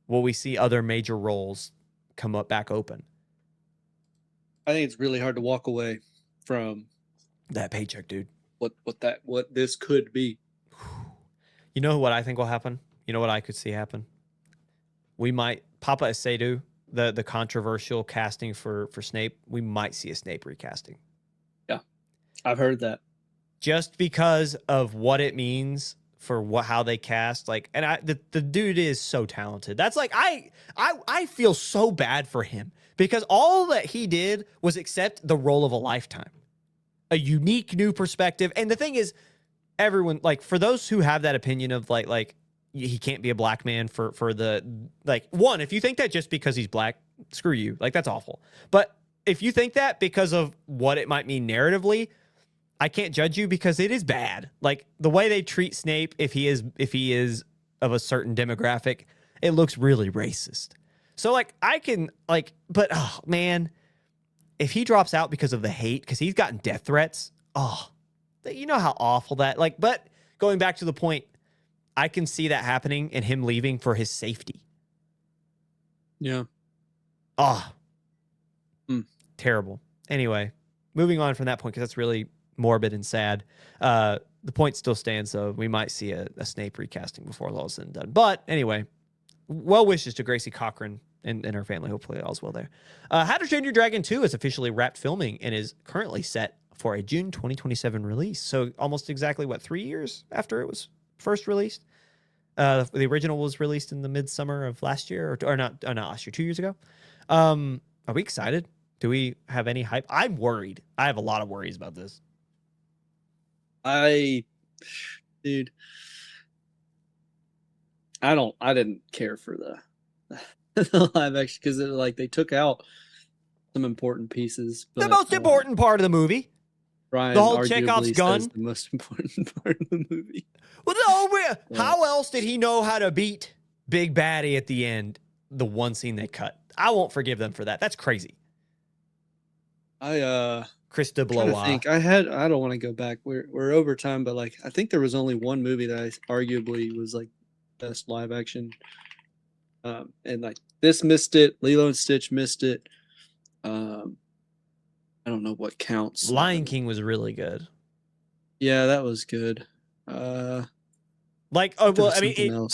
Will we see other major roles come up back open? I think it's really hard to walk away from that paycheck, dude. What this could be. You know what I think will happen? You know what I could see happen? We might, Papa Acedu, the controversial casting for Snape, we might see a Snape recasting. Yeah, I've heard that. Just because of what it means for how they cast, like, and the dude is so talented. That's like I feel so bad for him because all that he did was accept the role of a lifetime, a unique new perspective. And the thing is, everyone, like, for those who have that opinion of like he can't be a black man for the, like, one, if you think that just because he's black, screw you, like that's awful. But if you think that because of what it might mean narratively, I can't judge you because it is bad. Like the way they treat Snape, if he is of a certain demographic, it looks really racist. So like I can like, but oh man, if he drops out because of the hate, because he's gotten death threats, oh, you know how awful that, like, but going back to the point, I can see that happening and him leaving for his safety. Yeah. Oh, terrible. Anyway, moving on from that point, because that's really morbid and sad. The point still stands, though. We might see a Snape recasting before all is said and done. But anyway, well wishes to Gracie Cochran and her family. Hopefully all's well there. How to Train Your Dragon 2 is officially wrapped filming and is currently set for a June 2027 release. So almost exactly, 3 years after it was first released? The original was released in the midsummer of last year, or not last year, 2 years ago. Are we excited? Do we have any hype? I'm worried. I have a lot of worries about this. Dude, I didn't care for the live action because like they took out some important pieces. But, the most important part of the movie. Ryan, the whole Chekhov's gun, the most important part of the movie. Well, no, how else did he know how to beat Big Baddie at the end? The one scene they cut. I won't forgive them for that. That's crazy. Krista Blois. I don't want to go back. We're over time, but like I think there was only one movie that I arguably was like best live action. And like this missed it. Lilo and Stitch missed it. I don't know what counts. Lion King was really good. Yeah, that was good. I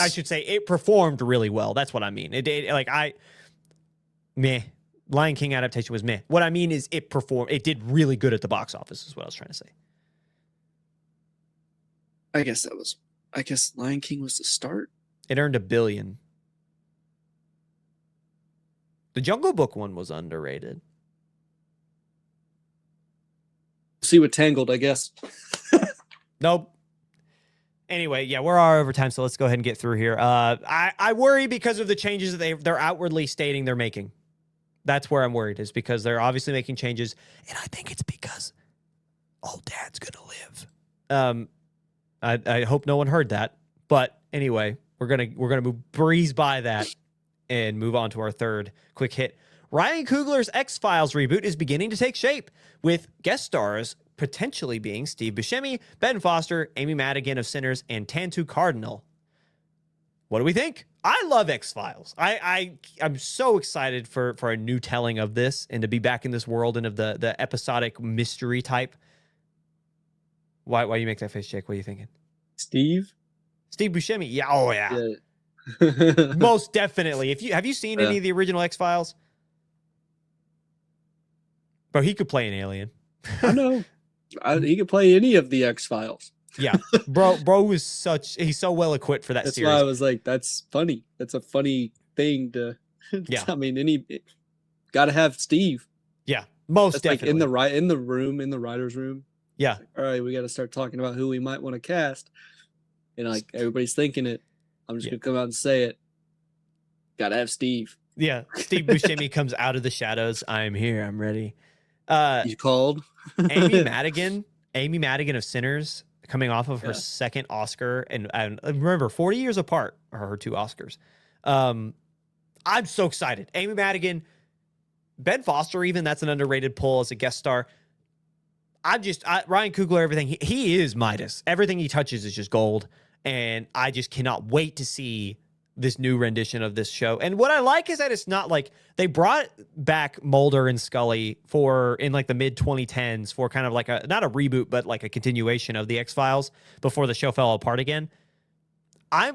should say it performed really well. That's what I mean. Lion King adaptation was meh. What I mean is it did really good at the box office is what I was trying to say. I guess Lion King was the start. It earned $1 billion. The Jungle Book one was underrated. See with Tangled, I guess. Nope. Anyway, yeah, we're over time, so let's go ahead and get through here. I worry because of the changes that they're outwardly stating they're making. That's where I'm worried, is because they're obviously making changes, and I think it's because old dad's gonna live. I hope no one heard that, but anyway, we're gonna breeze by that and move on to our third quick hit. Ryan Coogler's X-Files reboot is beginning to take shape, with guest stars potentially being Steve Buscemi, Ben Foster, Amy Madigan of Sinners, and Tantu Cardinal. What do we think? I love X-Files. I'm so excited for a new telling of this and to be back in this world and of the episodic mystery type. Why you make that face, Jake? What are you thinking? Steve Buscemi. Yeah. Oh yeah. Most definitely. Have you seen any of the original X-Files? Bro, he could play an alien. I know. He could play any of the X-Files. Yeah, bro he's so well equipped for that That's series. why I was like, that's funny. That's a funny thing to. Yeah. I mean, got to have Steve. Yeah, most That's definitely. like in the writer's room. Yeah. Like, all right, we got to start talking about who we might want to cast, and like everybody's thinking it. I'm just gonna come out and say it. Got to have Steve. Yeah, Steve Buscemi comes out of the shadows. I'm here. I'm ready. You called Amy Madigan of Sinners, coming off of her second Oscar, and remember, 40 years apart are her two Oscars. I'm so excited. Amy Madigan, Ben Foster, even that's an underrated pull as a guest star. Ryan Coogler, everything he is Midas. Everything he touches is just gold, and I just cannot wait to see this new rendition of this show. And what I like is that it's not like they brought back Mulder and Scully in like the mid 2010s for kind of like not a reboot, but like a continuation of the X-Files before the show fell apart again.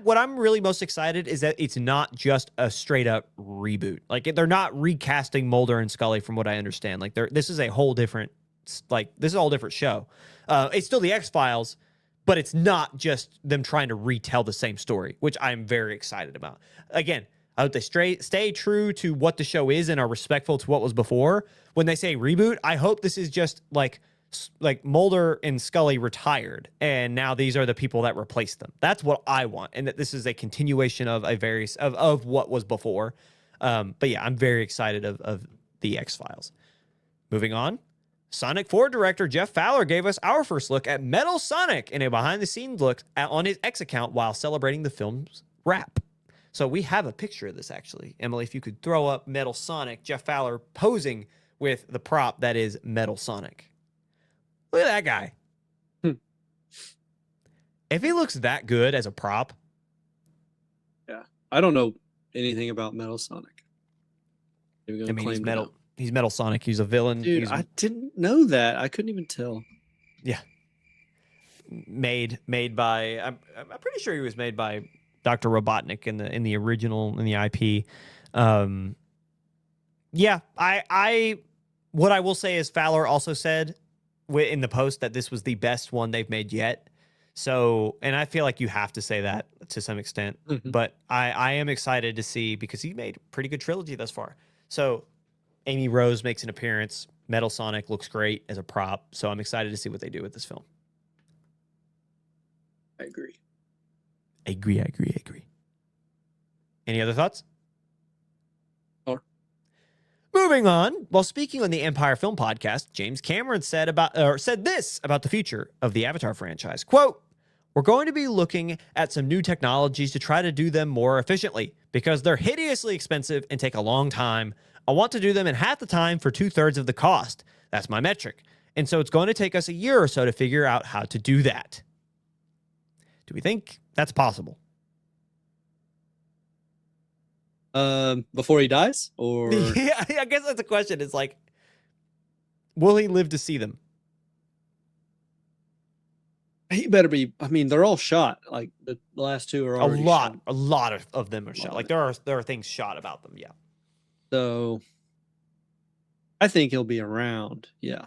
What I'm really most excited is that it's not just a straight up reboot. Like they're not recasting Mulder and Scully from what I understand. Like this is a whole different show. It's still the X-Files, but it's not just them trying to retell the same story, which I'm very excited about. Again, I hope they stay true to what the show is and are respectful to what was before. When they say reboot, I hope this is just like Mulder and Scully retired, and now these are the people that replaced them. That's what I want, and that this is a continuation of of what was before. But yeah, I'm very excited of the X-Files. Moving on. Sonic 4 director Jeff Fowler gave us our first look at Metal Sonic in a behind-the-scenes look on his X account while celebrating the film's wrap. So we have a picture of this, actually. Emily, if you could throw up Metal Sonic, Jeff Fowler posing with the prop that is Metal Sonic. Look at that guy. If he looks that good as a prop. Yeah. I don't know anything about Metal Sonic. I mean, he's Metal. He's Metal Sonic. He's a villain. Dude, I didn't know that. I couldn't even tell. Yeah. Made by. I'm pretty sure he was made by Dr. Robotnik in the original in the IP. Yeah. What I will say is Fowler also said in the post that this was the best one they've made yet. So, and I feel like you have to say that to some extent. Mm-hmm. But I am excited to see, because he made a pretty good trilogy thus far. So. Amy Rose makes an appearance. Metal Sonic looks great as a prop. So I'm excited to see what they do with this film. I agree. Any other thoughts? Or moving on. While speaking on the Empire Film Podcast, James Cameron said this about the future of the Avatar franchise. Quote, "We're going to be looking at some new technologies to try to do them more efficiently because they're hideously expensive and take a long time. I want to do them in half the time for 2/3 of the cost. That's my metric. And so it's going to take us a year or so to figure out how to do that." Do we think that's possible? Before he dies? Or yeah, I guess that's a question. It's like, will he live to see them? He better be. I mean, they're all shot. Like the last two are already shot. A lot of them are shot. Like there are things shot about them. Yeah. So I think he'll be around. Yeah.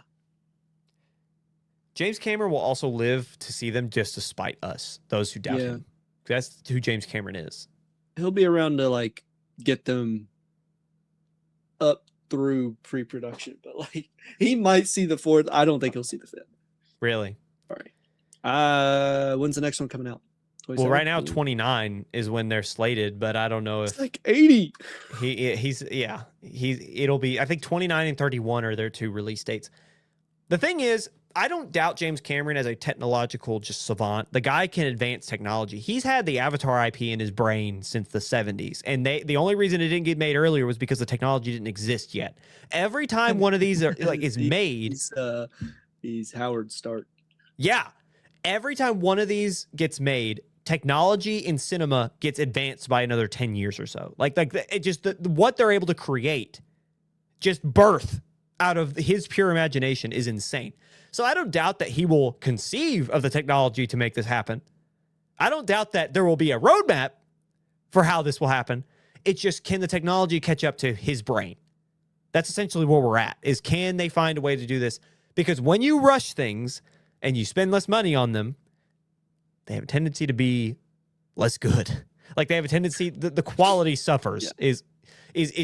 James Cameron will also live to see them just to spite us, those who doubt him. That's who James Cameron is. He'll be around to like get them up through pre-production, but like he might see the fourth. I don't think he'll see the fifth. Really? All right. When's the next one coming out? Well, right now 29 is when they're slated, but I don't know if it's like 80. It'll be, I think 29 and 31 are their two release dates. The thing is, I don't doubt James Cameron as a technological just savant. The guy can advance technology. He's had the Avatar IP in his brain since the 70s, and the only reason it didn't get made earlier was because the technology didn't exist yet. Every time one of these is made, he's Howard Stark. Yeah, every time one of these gets made, technology in cinema gets advanced by another 10 years or so. Like it just what they're able to create, just birth out of his pure imagination, is insane. So I don't doubt that he will conceive of the technology to make this happen. I don't doubt that there will be a roadmap for how this will happen. It's just, can the technology catch up to his brain? That's essentially where we're at, is can they find a way to do this? Because when you rush things and you spend less money on them, they have a tendency to be less good. Like they have a tendency, the quality suffers. Is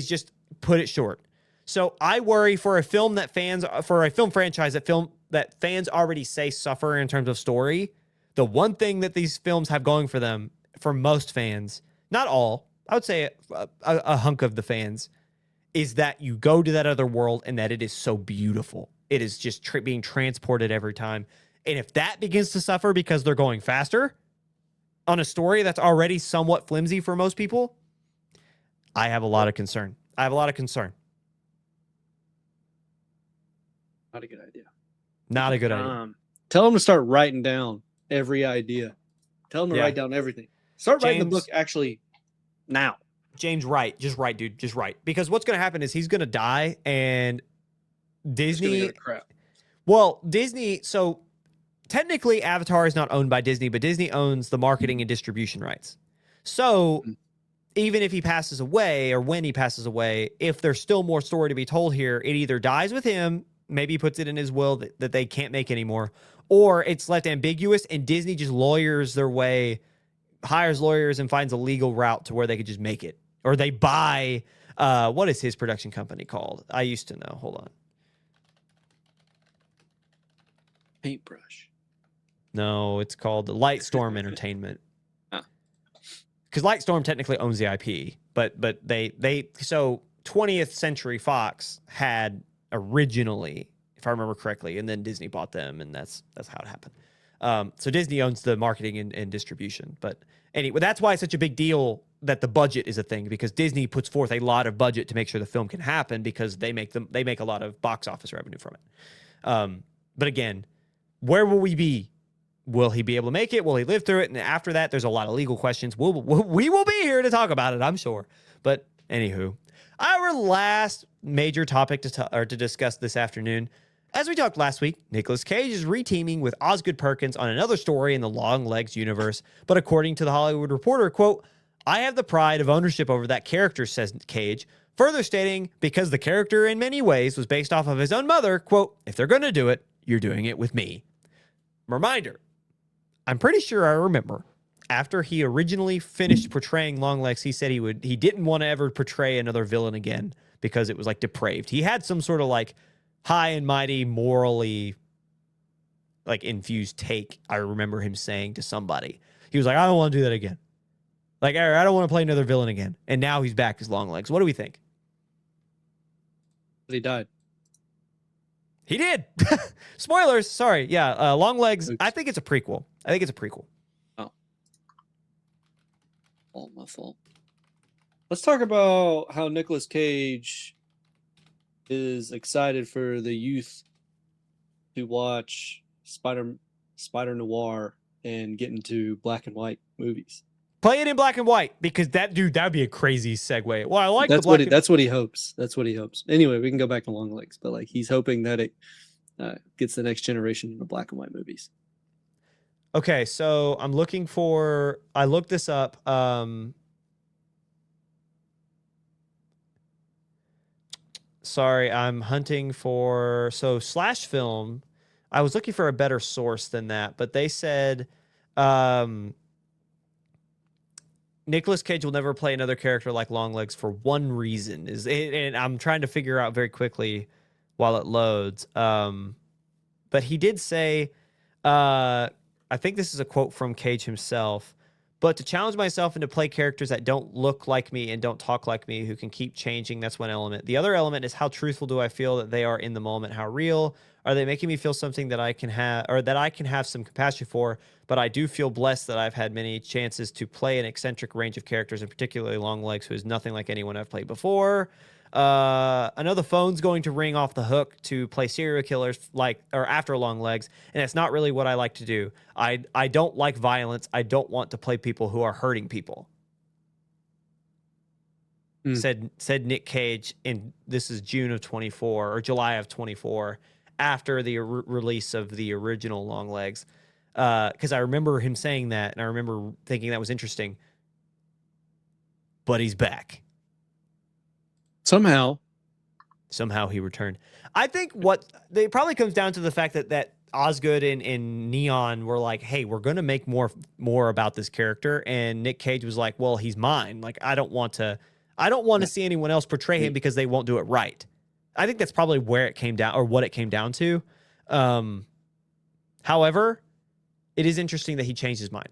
just put it short. So I worry for a film franchise that fans already say suffer in terms of story. The one thing that these films have going for them, for most fans, not all, I would say a hunk of the fans, is that you go to that other world and that it is so beautiful. It is just being transported every time. And if that begins to suffer because they're going faster on a story that's already somewhat flimsy for most people, I have a lot of concern. Not a good idea. Not a good idea. Tell them to start writing down every idea. Tell them to write down everything. Start writing the book actually now. James, write. Just write, dude. Just write. Because what's going to happen is he's going to die and Disney. Well, Disney. So technically, Avatar is not owned by Disney, but Disney owns the marketing and distribution rights. So even if he passes away or when he passes away, if there's still more story to be told here, it either dies with him, maybe puts it in his will that they can't make anymore, or it's left ambiguous and Disney just lawyers their way, hires lawyers and finds a legal route to where they could just make it. Or they buy, what is his production company called? I used to know. Hold on. Paintbrush. No, it's called Lightstorm Entertainment. Because Lightstorm technically owns the IP, but so 20th Century Fox had originally, if I remember correctly, and then Disney bought them, and that's how it happened. So Disney owns the marketing and distribution. But anyway, that's why it's such a big deal that the budget is a thing, because Disney puts forth a lot of budget to make sure the film can happen, because they make a lot of box office revenue from it. But again, where will we be? Will he be able to make it? Will he live through it? And after that, there's a lot of legal questions. We will be here to talk about it, I'm sure. But anywho, our last major topic to discuss this afternoon. As we talked last week, Nicolas Cage is reteaming with Osgood Perkins on another story in the Long Legs universe. But according to the Hollywood Reporter, quote, "I have the pride of ownership over that character," says Cage, further stating, because the character in many ways was based off of his own mother, quote, "If they're going to do it, you're doing it with me." Reminder, I'm pretty sure I remember after he originally finished portraying Longlegs, he said he didn't want to ever portray another villain again because it was like depraved. He had some sort of like high and mighty, morally like infused take. I remember him saying to somebody, he was like, "I don't want to do that again. Like, I don't want to play another villain again." And now he's back as Longlegs. What do we think? He died. He did. Spoilers. Sorry. Yeah. Longlegs. I think it's a prequel. Oh. All my fault. Let's talk about how Nicolas Cage is excited for the youth to watch Spider Noir and get into black and white movies. Play it in black and white, because that'd be a crazy segue. Well, I like that's what he hopes. That's what he hopes. Anyway, we can go back to Longlegs, but like he's hoping that it gets the next generation into black and white movies. Okay, so I looked this up. Sorry, I'm hunting for Slash Film. I was looking for a better source than that, but they said Nicolas Cage will never play another character like Longlegs for one reason. And I'm trying to figure out very quickly while it loads. But he did say, I think this is a quote from Cage himself, "But to challenge myself and to play characters that don't look like me and don't talk like me, who can keep changing, that's one element. The other element is how truthful do I feel that they are in the moment? How real? Are they making me feel something that I can have, or that I can have some compassion for? But I do feel blessed that I've had many chances to play an eccentric range of characters, and particularly Longlegs, who is nothing like anyone I've played before. I know the phone's going to ring off the hook to play serial killers after Longlegs, and it's not really what I like to do. I don't like violence. I don't want to play people who are hurting people." Said Nick Cage, and this is June of 24 or July of 24, after the release of the original Longlegs. Because I remember him saying that, and I remember thinking that was interesting. But he's back. Somehow, Somehow he returned. I think what it probably comes down to the fact that Osgood and Neon were like, hey, we're gonna make more about this character, and Nick Cage was like, well, he's mine. Like I don't want to see anyone else portray him because they won't do it right. I think that's probably where it came down, or what it came down to. However, it is interesting that he changed his mind.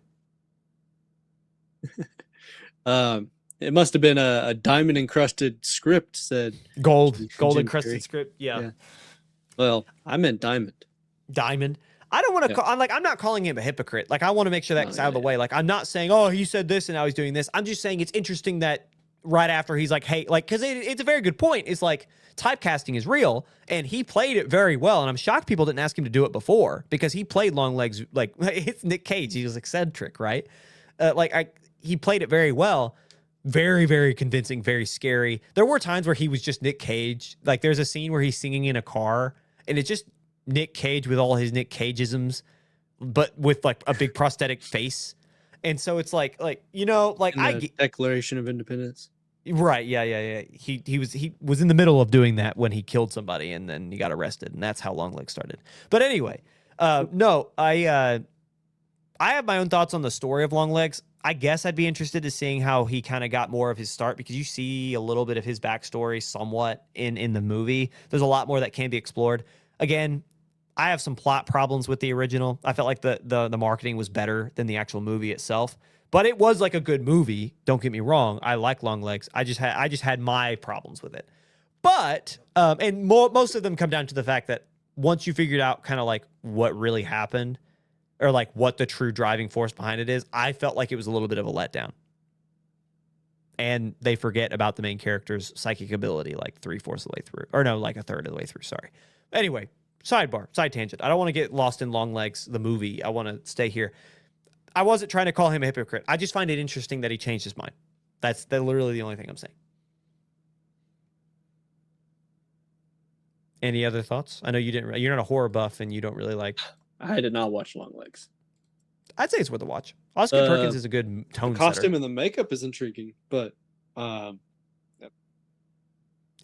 It must have been a diamond encrusted script, said gold Jim encrusted Carrey. script. Yeah. Well, I meant diamond. I don't want to I'm not calling him a hypocrite. Like I want to make sure that's out of the way. Like I'm not saying, oh, he said this and now he's doing this. I'm just saying it's interesting that right after he's like, hey, like, because it's a very good point. It's like typecasting is real, and he played it very well. And I'm shocked people didn't ask him to do it before, because he played Longlegs like it's Nick Cage. He was eccentric, right? He played it very well. Very, very convincing, very scary. There were times where he was just Nick Cage. Like there's a scene where he's singing in a car, and it's just Nick Cage with all his Nick Cageisms, but with like a big prosthetic face. And so it's like Declaration of Independence. Right. Yeah. He was in the middle of doing that when he killed somebody, and then he got arrested, and that's how Longlegs started. But anyway, no, I have my own thoughts on the story of Longlegs. I guess I'd be interested in seeing how he kind of got more of his start, because you see a little bit of his backstory somewhat in the movie. There's a lot more that can be explored. Again, I have some plot problems with the original. I felt like the marketing was better than the actual movie itself, but it was like a good movie. Don't get me wrong. I like Longlegs. I just had my problems with it. But most of them come down to the fact that once you figured out kind of like what really happened, or like what the true driving force behind it is, I felt like it was a little bit of a letdown. And they forget about the main character's psychic ability like 3/4 of the way through. Or no, like a third of the way through, sorry. Anyway, side tangent. I don't want to get lost in Longlegs, the movie. I want to stay here. I wasn't trying to call him a hypocrite. I just find it interesting that he changed his mind. That's literally the only thing I'm saying. Any other thoughts? I know you're not a horror buff, and you don't really like... I did not watch Longlegs. I'd say it's worth a watch. Oscar Perkins is a good tone setter. The costume setter. and the makeup is intriguing, but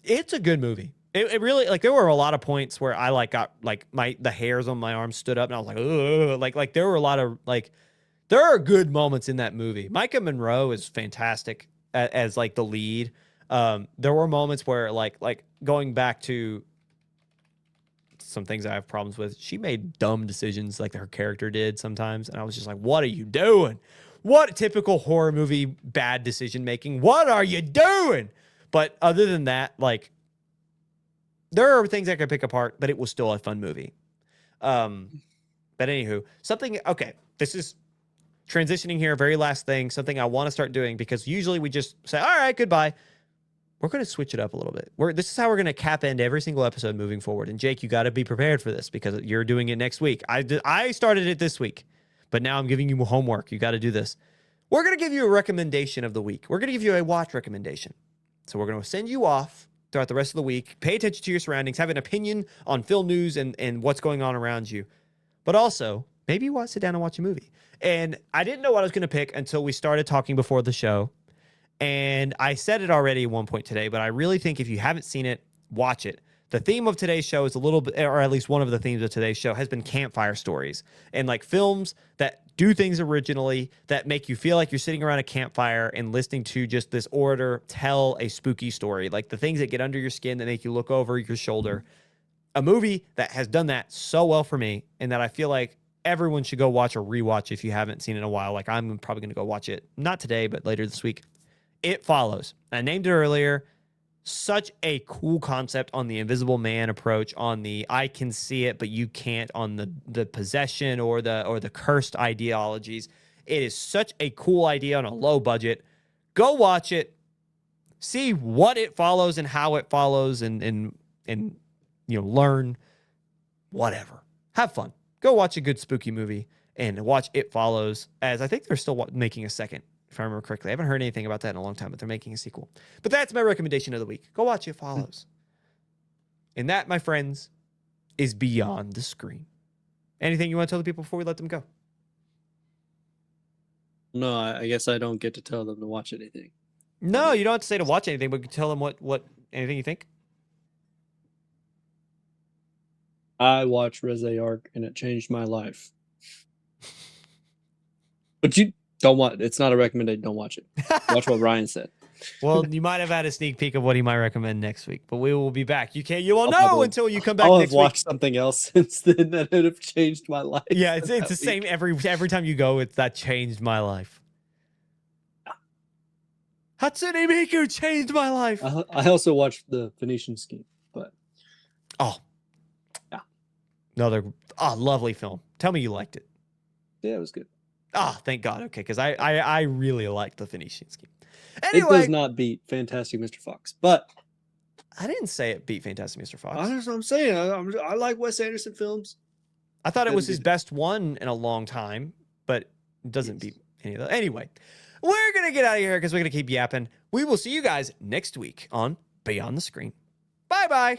it's a good movie. It really, like, there were a lot of points where I like got like the hairs on my arms stood up, and I was like, ugh. Like there were a lot of there are good moments in that movie. Micah Monroe is fantastic as like the lead. There were moments where like going back to some things I have problems with, she made dumb decisions like her character did sometimes, and I was just like, what are you doing? What typical horror movie bad decision making? What are you doing? But other than that, like, there are things I could pick apart, but it was still a fun movie. But anywho, this is transitioning here, very last thing, something I want to start doing, because usually we just say, all right, goodbye. We're going to switch it up a little bit. This is how we're going to cap end every single episode moving forward. And Jake, you got to be prepared for this, because you're doing it next week. I started it this week, but now I'm giving you homework. You got to do this. We're going to give you a recommendation of the week. We're going to give you a watch recommendation. So we're going to send you off throughout the rest of the week. Pay attention to your surroundings. Have an opinion on film news and what's going on around you. But also, maybe you want to sit down and watch a movie. And I didn't know what I was going to pick until we started talking before the show. And I said it already at one point today, but I really think if you haven't seen it, watch it. The theme of today's show is a little bit, or at least one of the themes of today's show, has been campfire stories, and like films that do things originally that make you feel like you're sitting around a campfire and listening to just this orator tell a spooky story, like the things that get under your skin that make you look over your shoulder. A movie that has done that so well for me, and that I feel like everyone should go watch or rewatch if you haven't seen it in a while. Like, I'm probably going to go watch it, not today, but later this week. It Follows. I named it earlier. Such a cool concept on the Invisible Man approach, on the I can see it but you can't, on the possession or the cursed ideologies. It is such a cool idea on a low budget. Go watch it. See what it follows and how it follows, and learn whatever. Have fun. Go watch a good spooky movie and watch It Follows, as I think they're still making a second, if I remember correctly. I haven't heard anything about that in a long time, but they're making a sequel. But that's my recommendation of the week. Go watch It Follows. And that, my friends, is Beyond the Screen. Anything you want to tell the people before we let them go? No, I guess I don't get to tell them to watch anything. No, you don't have to say to watch anything, but tell them what anything you think. I watched Reze Arc and it changed my life. But you don't want it's not a recommendation. Don't watch it. Watch what Ryan said. Well, you might have had a sneak peek of what he might recommend next week, but we will be back. You will know probably- until you come back I'll next have week. watched something else since then that would have changed my life. Yeah, it's that the same week. every time you go. It's that changed my life. Hatsune Miku changed my life. I also watched the Phoenician Scheme, but Oh, yeah, another lovely film. Tell me you liked it. yeah, it was good. Ah, thank God. Okay, because I really liked the Phoenician Scheme. It Anyway, does not beat Fantastic Mr. Fox, but I didn't say it beat Fantastic Mr. Fox. that's what I'm saying. I like Wes Anderson films. I thought it Doesn't was his beat it. best one in a long time, but it doesn't beat any of those. Anyway, we're going to get out of here because we're going to keep yapping. We will see you guys next week on Beyond the Screen. Bye-bye.